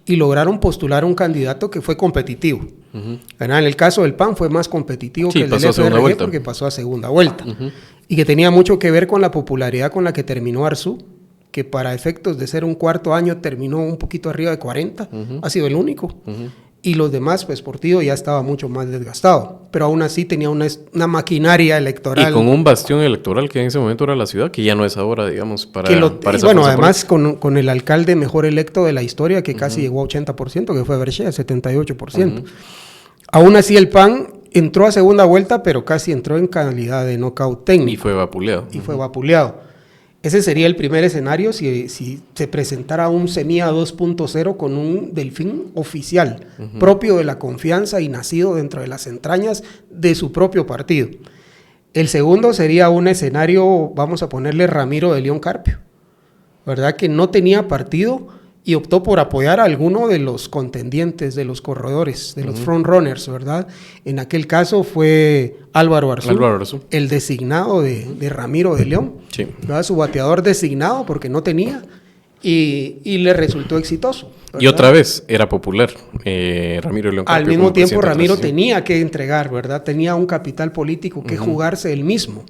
y lograron postular un candidato que fue competitivo. En el caso del PAN fue más competitivo que el del FRG porque pasó a segunda vuelta. Y que tenía mucho que ver con la popularidad con la que terminó Arzú, que para efectos de ser un cuarto año terminó un poquito arriba de 40, ha sido el único. Y los demás, pues Portillo ya estaba mucho más desgastado, pero aún así tenía una maquinaria electoral. Y con un bastión electoral que en ese momento era la ciudad, que ya no es ahora, digamos, para esa bueno, además con el alcalde mejor electo de la historia, que casi llegó a 80%, que fue Berchea, 78%. Aún así el PAN entró a segunda vuelta, pero casi entró en calidad de knockout técnico. Y fue vapuleado. Ese sería el primer escenario si se presentara un Semilla 2.0 con un delfín oficial, propio de la confianza y nacido dentro de las entrañas de su propio partido. El segundo sería un escenario, vamos a ponerle Ramiro de León Carpio, ¿verdad? Que no tenía partido y optó por apoyar a alguno de los contendientes, de los corredores, de los frontrunners, ¿verdad? En aquel caso fue Álvaro Arzú, el designado de Ramiro de León, ¿verdad? Su bateador designado porque no tenía y le resultó exitoso, ¿verdad? Y otra vez era popular Ramiro de León Carpio. Al mismo tiempo Ramiro tenía que entregar, ¿verdad? Tenía un capital político que jugarse él mismo.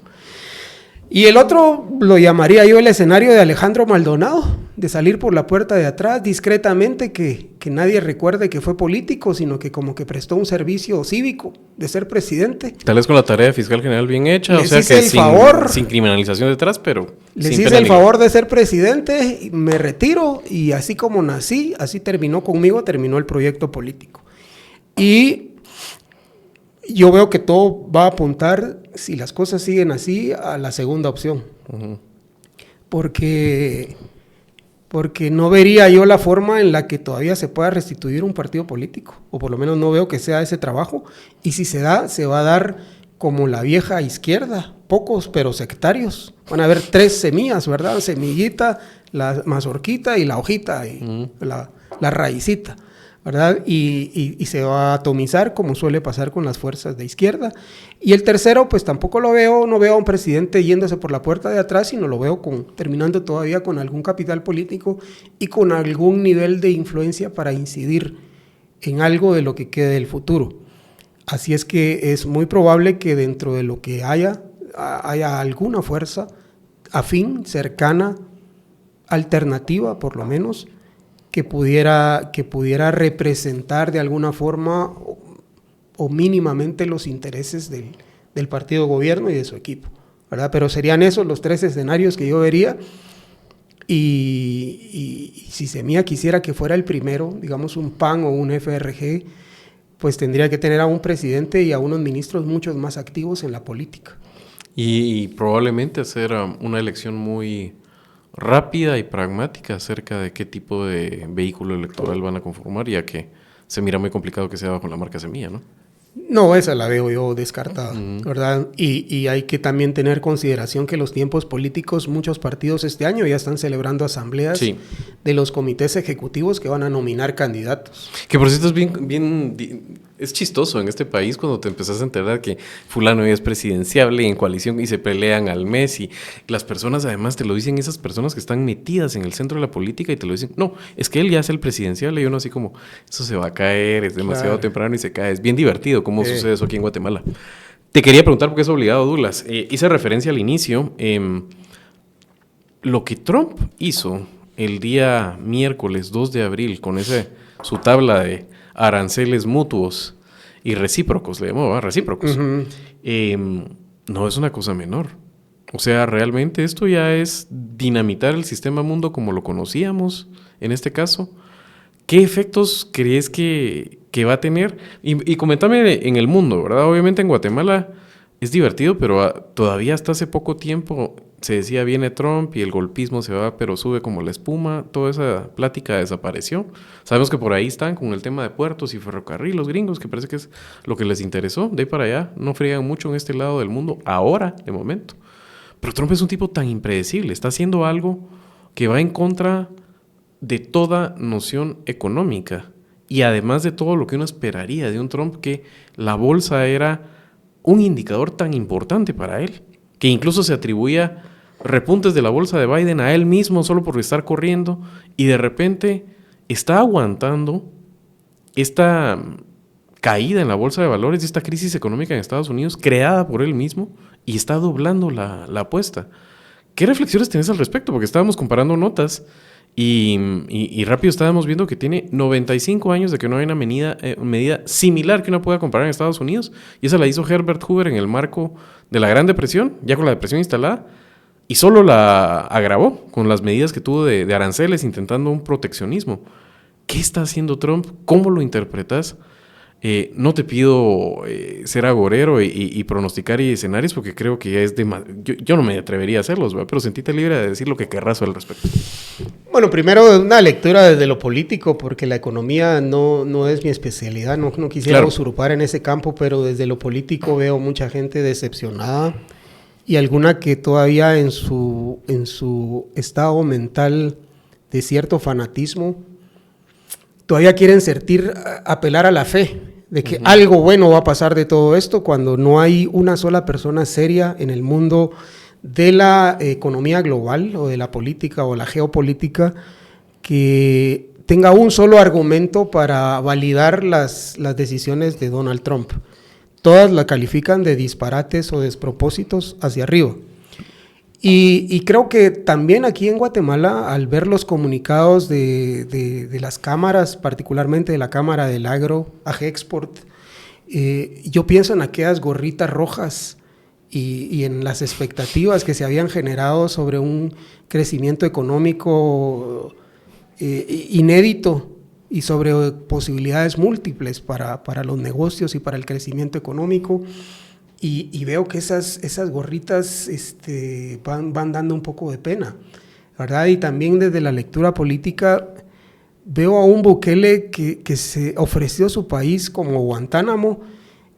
Y el otro lo llamaría yo el escenario de Alejandro Maldonado, de salir por la puerta de atrás discretamente, que nadie recuerde que fue político, sino que como que prestó un servicio cívico de ser presidente. Tal vez con la tarea de fiscal general bien hecha, o sea que sin criminalización detrás, pero les hice el favor de ser presidente, me retiro, y así como nací, así terminó conmigo, terminó el proyecto político. Y yo veo que todo va a apuntar, si las cosas siguen así, a la segunda opción. Porque no vería yo la forma en la que todavía se pueda restituir un partido político, o por lo menos no veo que sea ese trabajo, y si se da, se va a dar como la vieja izquierda, pocos pero sectarios. Van a haber 3 semillas, ¿verdad? Semillita, la mazorquita y la hojita, y la raicita, ¿verdad? Y se va a atomizar como suele pasar con las fuerzas de izquierda. Y el tercero, pues tampoco no veo a un presidente yéndose por la puerta de atrás, sino lo veo terminando todavía con algún capital político y con algún nivel de influencia para incidir en algo de lo que quede del futuro. Así es que es muy probable que dentro de lo que haya alguna fuerza afín, cercana, alternativa por lo menos, que pudiera representar de alguna forma o mínimamente los intereses del partido gobierno y de su equipo, ¿verdad? Pero serían esos los 3 escenarios que yo vería, Y si Semilla quisiera que fuera el primero, digamos un PAN o un FRG, pues tendría que tener a un presidente y a unos ministros muchos más activos en la política. Y probablemente hacer una elección muy rápida y pragmática acerca de qué tipo de vehículo electoral van a conformar, ya que se mira muy complicado que sea bajo la marca Semilla, ¿no? No, esa la veo yo descartada, ¿verdad? Y hay que también tener consideración que los tiempos políticos, muchos partidos este año ya están celebrando asambleas de los comités ejecutivos que van a nominar candidatos. Que por cierto es chistoso en este país cuando te empezás a enterar que fulano ya es presidenciable en coalición y se pelean al mes y las personas además te lo dicen, esas personas que están metidas en el centro de la política y te lo dicen, no, es que él ya es el presidenciable y uno así como, eso se va a caer, es demasiado temprano y se cae. Es bien divertido cómo sucede eso aquí en Guatemala. Te quería preguntar porque es obligado, Douglas. Hice referencia al inicio. Lo que Trump hizo el día miércoles 2 de abril con su tabla de aranceles mutuos y recíprocos, le llamaba recíprocos, no es una cosa menor. O sea, realmente esto ya es dinamitar el sistema mundo como lo conocíamos en este caso. ¿Qué efectos crees que va a tener? Y coméntame en el mundo, ¿verdad? Obviamente en Guatemala es divertido, pero todavía hasta hace poco tiempo se decía viene Trump y el golpismo se va, pero sube como la espuma. Toda esa plática desapareció. Sabemos que por ahí están con el tema de puertos y ferrocarril, los gringos, que parece que es lo que les interesó. De ahí para allá no friegan mucho en este lado del mundo ahora, de momento. Pero Trump es un tipo tan impredecible. Está haciendo algo que va en contra de toda noción económica. Y además de todo lo que uno esperaría de un Trump, que la bolsa era un indicador tan importante para él, que incluso se atribuía repuntes de la bolsa de Biden a él mismo solo por estar corriendo, y de repente está aguantando esta caída en la bolsa de valores, esta crisis económica en Estados Unidos creada por él mismo, y está doblando la apuesta. ¿Qué reflexiones tenés al respecto? Porque estábamos comparando notas y rápido estábamos viendo que tiene 95 años de que no hay una medida similar que uno pueda comparar en Estados Unidos, y esa la hizo Herbert Hoover en el marco de la Gran Depresión, ya con la depresión instalada, y solo la agravó con las medidas que tuvo de aranceles, intentando un proteccionismo. ¿Qué está haciendo Trump? ¿Cómo lo interpretas? No te pido ser agorero y pronosticar escenarios, porque creo que ya es yo no me atrevería a hacerlos, ¿verdad? Pero sentíte libre de decir lo que querrás al respecto. Bueno, primero una lectura desde lo político, porque la economía no es mi especialidad, no quisiera usurpar en ese campo, pero desde lo político veo mucha gente decepcionada y alguna que todavía en su estado mental de cierto fanatismo todavía quieren apelar a la fe de que algo bueno va a pasar de todo esto, cuando no hay una sola persona seria en el mundo de la economía global o de la política o la geopolítica que tenga un solo argumento para validar las decisiones de Donald Trump. Todas la califican de disparates o despropósitos hacia arriba. Y creo que también aquí en Guatemala, al ver los comunicados de las cámaras, particularmente de la Cámara del Agro, AGEXPORT, yo pienso en aquellas gorritas rojas y en las expectativas que se habían generado sobre un crecimiento económico inédito y sobre posibilidades múltiples para los negocios y para el crecimiento económico. Y veo que esas gorritas van dando un poco de pena, ¿verdad? Y también desde la lectura política veo a un Bukele que se ofreció su país como Guantánamo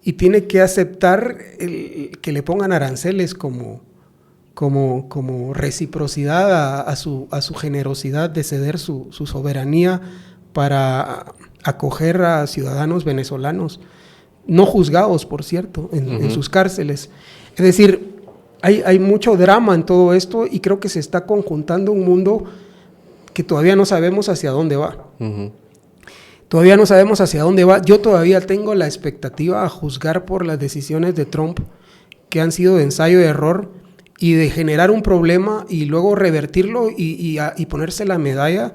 y tiene que aceptar que le pongan aranceles como reciprocidad a su generosidad de ceder su soberanía para acoger a ciudadanos venezolanos, no juzgados, por cierto, en sus cárceles. Es decir, hay mucho drama en todo esto y creo que se está conjuntando un mundo que todavía no sabemos hacia dónde va. Todavía no sabemos hacia dónde va. Yo todavía tengo la expectativa, a juzgar por las decisiones de Trump, que han sido de ensayo y error y de generar un problema y luego revertirlo y ponerse la medalla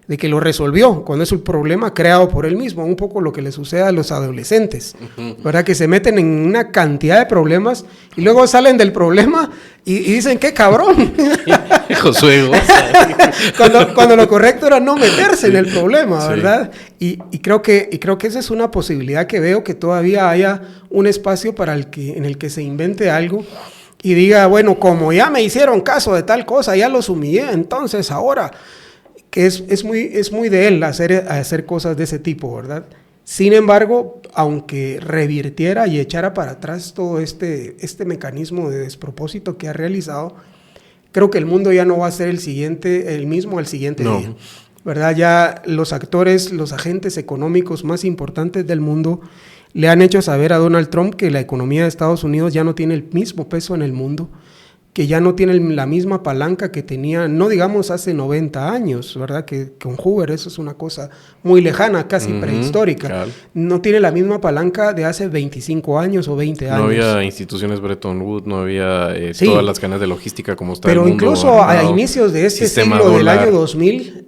de que lo resolvió, cuando es un problema creado por él mismo, un poco lo que le sucede a los adolescentes, ¿verdad? Que se meten en una cantidad de problemas y luego salen del problema y dicen, ¡qué cabrón! Josué, cuando lo correcto era no meterse en el problema, ¿verdad? Sí. Y creo que esa es una posibilidad que veo, que todavía haya un espacio en el que se invente algo y diga, bueno, como ya me hicieron caso de tal cosa, ya los humillé, entonces ahora... que es muy de él hacer cosas de ese tipo, ¿verdad? Sin embargo, aunque revirtiera y echara para atrás todo este mecanismo de despropósito que ha realizado, creo que el mundo ya no va a ser el mismo al siguiente día, ¿verdad? Ya los actores, los agentes económicos más importantes del mundo le han hecho saber a Donald Trump que la economía de Estados Unidos ya no tiene el mismo peso en el mundo, que ya no tiene la misma palanca que tenía, no digamos hace 90 años, ¿verdad? Que con Hoover eso es una cosa muy lejana, casi prehistórica. Claro. No tiene la misma palanca de hace 25 años o 20 años. No había instituciones Bretton Woods, no había todas las cadenas de logística como está el mundo. Pero incluso a inicios de este siglo, del año 2000,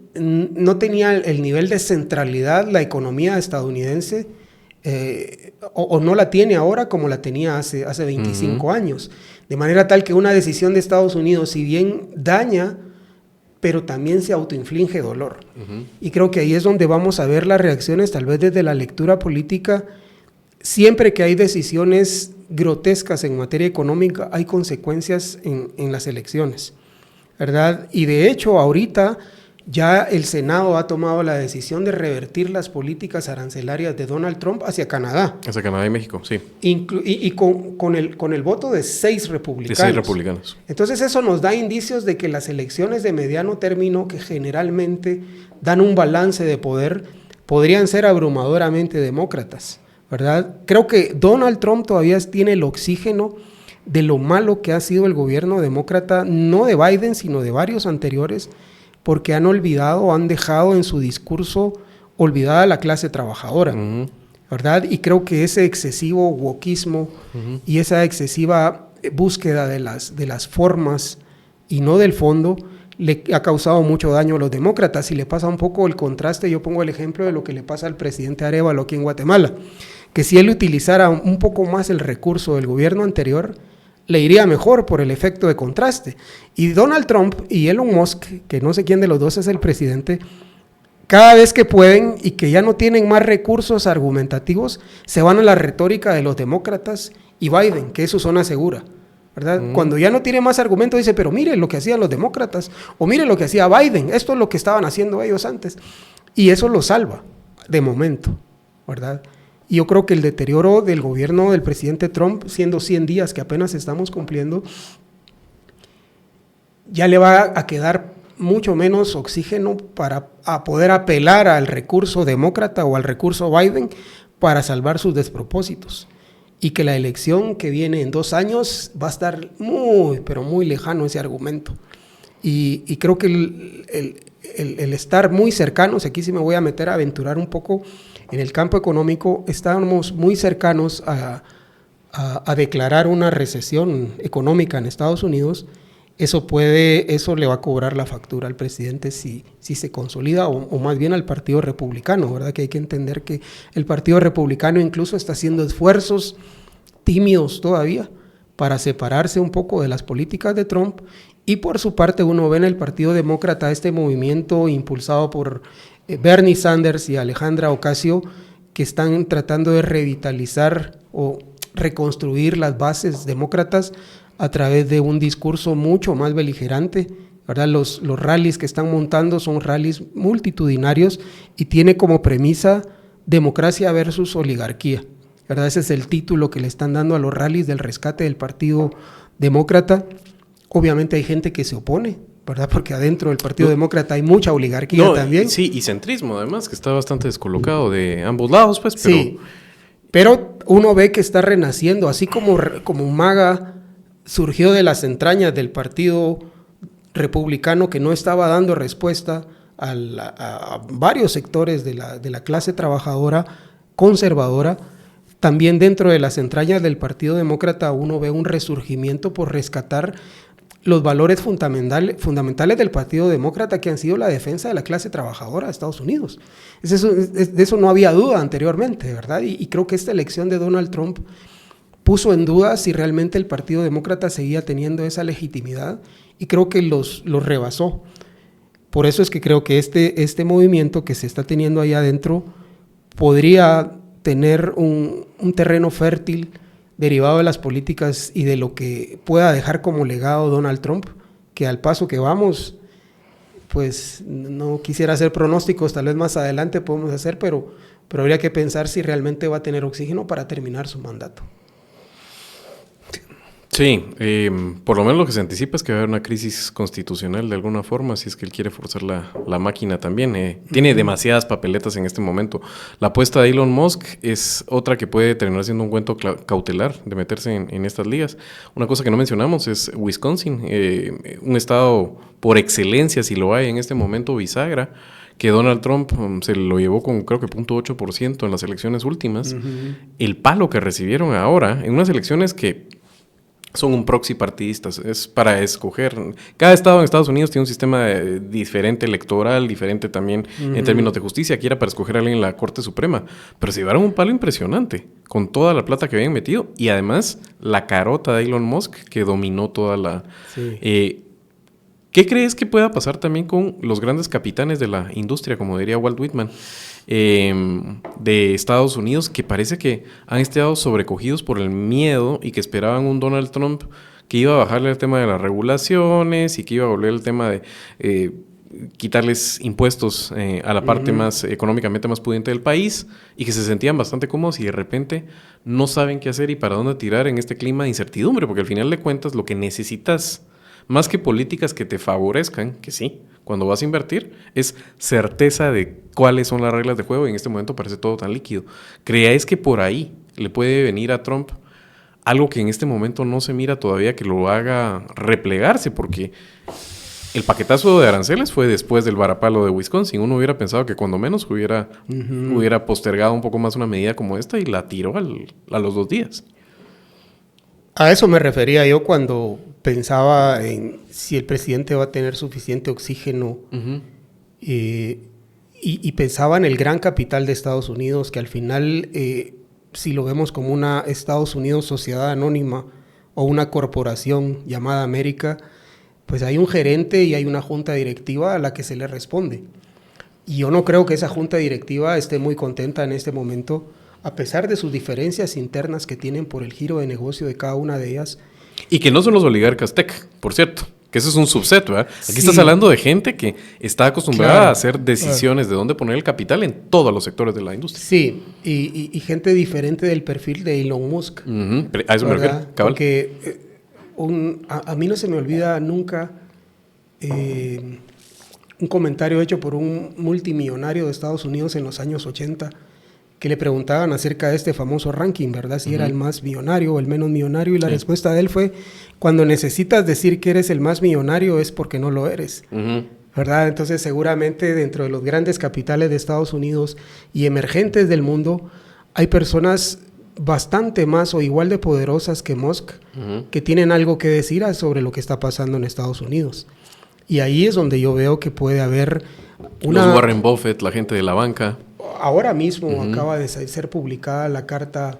no tenía el nivel de centralidad la economía estadounidense, o no la tiene ahora como la tenía hace 25 años. De manera tal que una decisión de Estados Unidos, si bien daña, pero también se autoinflige dolor. Y creo que ahí es donde vamos a ver las reacciones, tal vez desde la lectura política. Siempre que hay decisiones grotescas en materia económica, hay consecuencias en las elecciones, ¿verdad? Y de hecho, ahorita ya el Senado ha tomado la decisión de revertir las políticas arancelarias de Donald Trump hacia Canadá. Hacia Canadá y México, sí. Y con el voto de 6 republicanos. De 6 republicanos. Entonces eso nos da indicios de que las elecciones de mediano término, que generalmente dan un balance de poder, podrían ser abrumadoramente demócratas, ¿verdad? Creo que Donald Trump todavía tiene el oxígeno de lo malo que ha sido el gobierno demócrata, no de Biden, sino de varios anteriores, porque han dejado en su discurso olvidada a la clase trabajadora, ¿verdad? Y creo que ese excesivo wokismo y esa excesiva búsqueda de las formas y no del fondo le ha causado mucho daño a los demócratas. Y le pasa un poco el contraste, yo pongo el ejemplo de lo que le pasa al presidente Arévalo aquí en Guatemala, que si él utilizara un poco más el recurso del gobierno anterior, le iría mejor por el efecto de contraste. Y Donald Trump y Elon Musk, que no sé quién de los dos es el presidente, cada vez que pueden y que ya no tienen más recursos argumentativos, se van a la retórica de los demócratas y Biden, que es su zona segura, ¿verdad? Cuando ya no tiene más argumentos, dice, pero mire lo que hacían los demócratas, o mire lo que hacía Biden, esto es lo que estaban haciendo ellos antes. Y eso lo salva, de momento, ¿verdad? Y yo creo que el deterioro del gobierno del presidente Trump, siendo 100 días que apenas estamos cumpliendo, ya le va a quedar mucho menos oxígeno para poder apelar al recurso demócrata o al recurso Biden para salvar sus despropósitos. Y que la elección que viene en 2 años va a estar muy, pero muy lejano ese argumento. Y creo que el estar muy cercanos, aquí sí me voy a meter a aventurar un poco en el campo económico, estamos muy cercanos a declarar una recesión económica en Estados Unidos. Eso le va a cobrar la factura al presidente si se consolida, o más bien al Partido Republicano, ¿verdad? Que hay que entender que el Partido Republicano incluso está haciendo esfuerzos tímidos todavía para separarse un poco de las políticas de Trump. Y por su parte uno ve en el Partido Demócrata este movimiento impulsado por Bernie Sanders y Alejandra Ocasio, que están tratando de revitalizar o reconstruir las bases demócratas a través de un discurso mucho más beligerante, ¿verdad? Los rallies que están montando son rallies multitudinarios y tiene como premisa democracia versus oligarquía, ¿verdad? Ese es el título que le están dando a los rallies del rescate del Partido Demócrata. Obviamente hay gente que se opone, ¿verdad? Porque adentro del Partido Demócrata hay mucha oligarquía también. Sí, y centrismo además, que está bastante descolocado de ambos lados, pues. Pero... Sí, pero uno ve que está renaciendo, así como MAGA surgió de las entrañas del Partido Republicano, que no estaba dando respuesta a varios sectores de la clase trabajadora conservadora. También dentro de las entrañas del Partido Demócrata uno ve un resurgimiento por rescatar los valores fundamentales del Partido Demócrata, que han sido la defensa de la clase trabajadora de Estados Unidos. De eso no había duda anteriormente, ¿verdad? Y creo que esta elección de Donald Trump puso en duda si realmente el Partido Demócrata seguía teniendo esa legitimidad, y creo que los rebasó. Por eso es que creo que este movimiento que se está teniendo ahí adentro podría tener un terreno fértil derivado de las políticas y de lo que pueda dejar como legado Donald Trump, que al paso que vamos, pues no quisiera hacer pronósticos, tal vez más adelante podemos hacer, pero habría que pensar si realmente va a tener oxígeno para terminar su mandato. Sí, por lo menos lo que se anticipa es que va a haber una crisis constitucional de alguna forma, si es que él quiere forzar la máquina también. Tiene demasiadas papeletas en este momento. La apuesta de Elon Musk es otra que puede terminar siendo un cuento cautelar de meterse en estas ligas. Una cosa que no mencionamos es Wisconsin, un estado por excelencia, si lo hay en este momento, bisagra, que Donald Trump se lo llevó con creo que 0.8% en las elecciones últimas. El palo que recibieron ahora en unas elecciones que son un proxy partidistas, es para escoger. Cada estado en Estados Unidos tiene un sistema diferente electoral, diferente también en términos de justicia, que era para escoger a alguien en la Corte Suprema. Pero se llevaron un palo impresionante, con toda la plata que habían metido, y además la carota de Elon Musk, que dominó toda la... Sí. ¿Qué crees que pueda pasar también con los grandes capitanes de la industria, como diría Walt Whitman, de Estados Unidos, que parece que han estado sobrecogidos por el miedo y que esperaban un Donald Trump que iba a bajarle el tema de las regulaciones y que iba a volver el tema de quitarles impuestos a la parte más económicamente más pudiente del país, y que se sentían bastante cómodos y de repente no saben qué hacer y para dónde tirar en este clima de incertidumbre, porque al final de cuentas lo que necesitas, más que políticas que te favorezcan, que sí, cuando vas a invertir, es certeza de cuáles son las reglas de juego, y en este momento parece todo tan líquido. ¿Creáis que por ahí le puede venir a Trump algo que en este momento no se mira todavía, que lo haga replegarse? Porque el paquetazo de aranceles fue después del varapalo de Wisconsin. Uno hubiera pensado que cuando menos hubiera postergado un poco más una medida como esta, y la tiró a los 2 días. A eso me refería yo cuando pensaba en si el presidente va a tener suficiente oxígeno, y pensaba en el gran capital de Estados Unidos, que al final, si lo vemos como una Estados Unidos sociedad anónima o una corporación llamada América, pues hay un gerente y hay una junta directiva a la que se le responde. Y yo no creo que esa junta directiva esté muy contenta en este momento, a pesar de sus diferencias internas que tienen por el giro de negocio de cada una de ellas. Y que no son los oligarcas tech, por cierto, que eso es un subset, ¿verdad? Aquí estás hablando de gente que está acostumbrada a hacer decisiones de dónde poner el capital en todos los sectores de la industria. Sí, y gente diferente del perfil de Elon Musk. A eso me refiero, cabal. Porque a mí no se me olvida nunca un comentario hecho por un multimillonario de Estados Unidos en los años 80, que le preguntaban acerca de este famoso ranking, ¿verdad? Si era el más millonario o el menos millonario, y la respuesta de él fue: cuando necesitas decir que eres el más millonario es porque no lo eres, ¿verdad? Entonces seguramente dentro de los grandes capitales de Estados Unidos y emergentes del mundo hay personas bastante más o igual de poderosas que Musk, que tienen algo que decir sobre lo que está pasando en Estados Unidos. Y ahí es donde yo veo que puede haber los Warren Buffett, la gente de la banca. Ahora mismo acaba de ser publicada la carta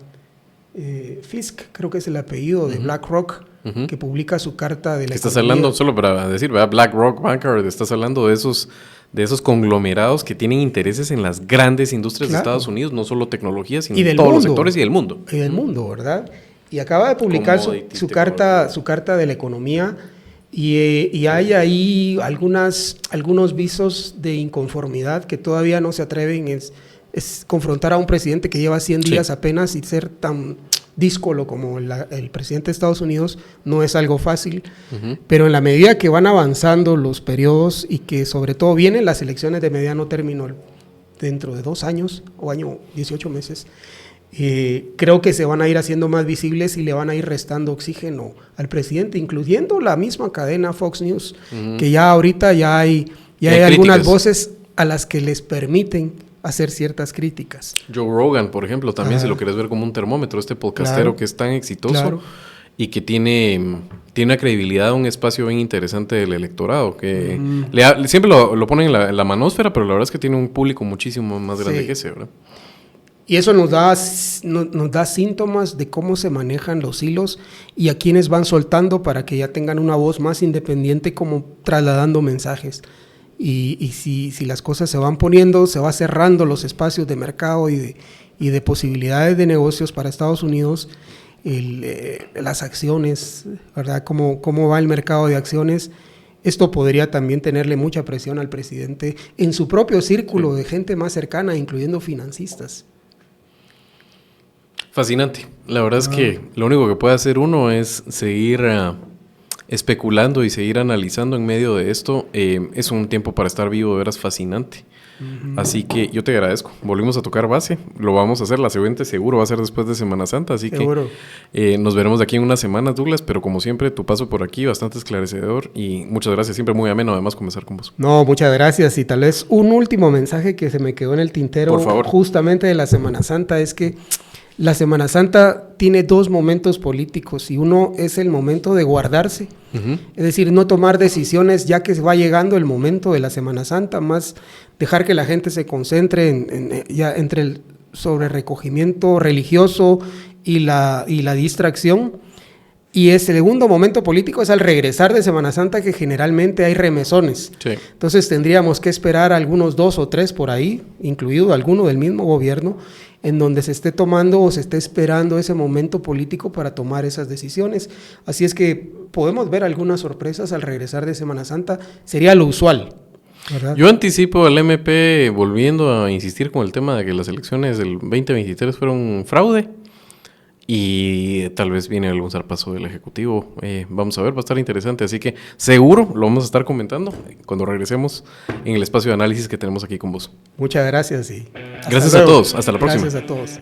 Fisk, creo que es el apellido de BlackRock, que publica su carta de la Estás hablando, solo para decir, ¿verdad? BlackRock, Vanguard, estás hablando de esos conglomerados que tienen intereses en las grandes industrias de Estados Unidos, no solo tecnología, sino en todos los sectores y del mundo. Y del mundo, ¿verdad? Y acaba de publicar su carta de la economía, y hay ahí algunos visos de inconformidad que todavía no se atreven. Es confrontar a un presidente que lleva 100 días apenas, y ser tan díscolo como el presidente de Estados Unidos no es algo fácil. Pero en la medida que van avanzando los periodos, y que sobre todo vienen las elecciones de mediano término dentro de 2 años o año 18 meses, creo que se van a ir haciendo más visibles y le van a ir restando oxígeno al presidente, incluyendo la misma cadena Fox News, que ya ahorita ya hay algunas voces a las que les permiten hacer ciertas críticas. Joe Rogan, por ejemplo, también, si lo quieres ver como un termómetro, este podcastero que es tan exitoso, y que tiene una credibilidad, un espacio bien interesante del electorado, que siempre lo ponen en la manósfera, pero la verdad es que tiene un público muchísimo más grande que ese, ¿verdad? Y eso nos da síntomas de cómo se manejan los hilos y a quienes van soltando para que ya tengan una voz más independiente, como trasladando mensajes. Y si las cosas se van poniendo, se va cerrando los espacios de mercado y de posibilidades de negocios para Estados Unidos, las acciones, ¿verdad? ¿Cómo va el mercado de acciones? Esto podría también tenerle mucha presión al presidente en su propio círculo de gente más cercana, incluyendo financistas. Fascinante. La verdad es que lo único que puede hacer uno es seguir especulando y seguir analizando en medio de esto. Es un tiempo para estar vivo, de veras fascinante. Así que yo te agradezco. Volvimos a tocar base. Lo vamos a hacer. La siguiente seguro va a ser después de Semana Santa. Así seguro. Que nos veremos de aquí en unas semanas, Douglas. Pero como siempre, tu paso por aquí bastante esclarecedor. Y muchas gracias. Siempre muy ameno, además, conversar con vos. No, muchas gracias. Y tal vez un último mensaje que se me quedó en el tintero, por favor, justamente de la Semana Santa, es que la Semana Santa tiene dos momentos políticos y uno es el momento de guardarse, es decir, no tomar decisiones ya que va llegando el momento de la Semana Santa, más dejar que la gente se concentre ya entre el sobrerecogimiento religioso y la distracción. Y el segundo momento político es al regresar de Semana Santa, que generalmente hay remesones. Sí. Entonces tendríamos que esperar algunos 2 o 3 por ahí, incluido alguno del mismo gobierno, en donde se esté tomando o se esté esperando ese momento político para tomar esas decisiones. Así es que podemos ver algunas sorpresas al regresar de Semana Santa. Sería lo usual, ¿verdad? Yo anticipo al MP volviendo a insistir con el tema de que las elecciones del 2023 fueron un fraude. Y tal vez viene algún zarpazo del Ejecutivo. Vamos a ver, va a estar interesante. Así que seguro lo vamos a estar comentando cuando regresemos en el espacio de análisis que tenemos aquí con vos. Muchas gracias. Gracias a todos. Hasta la próxima. Gracias a todos.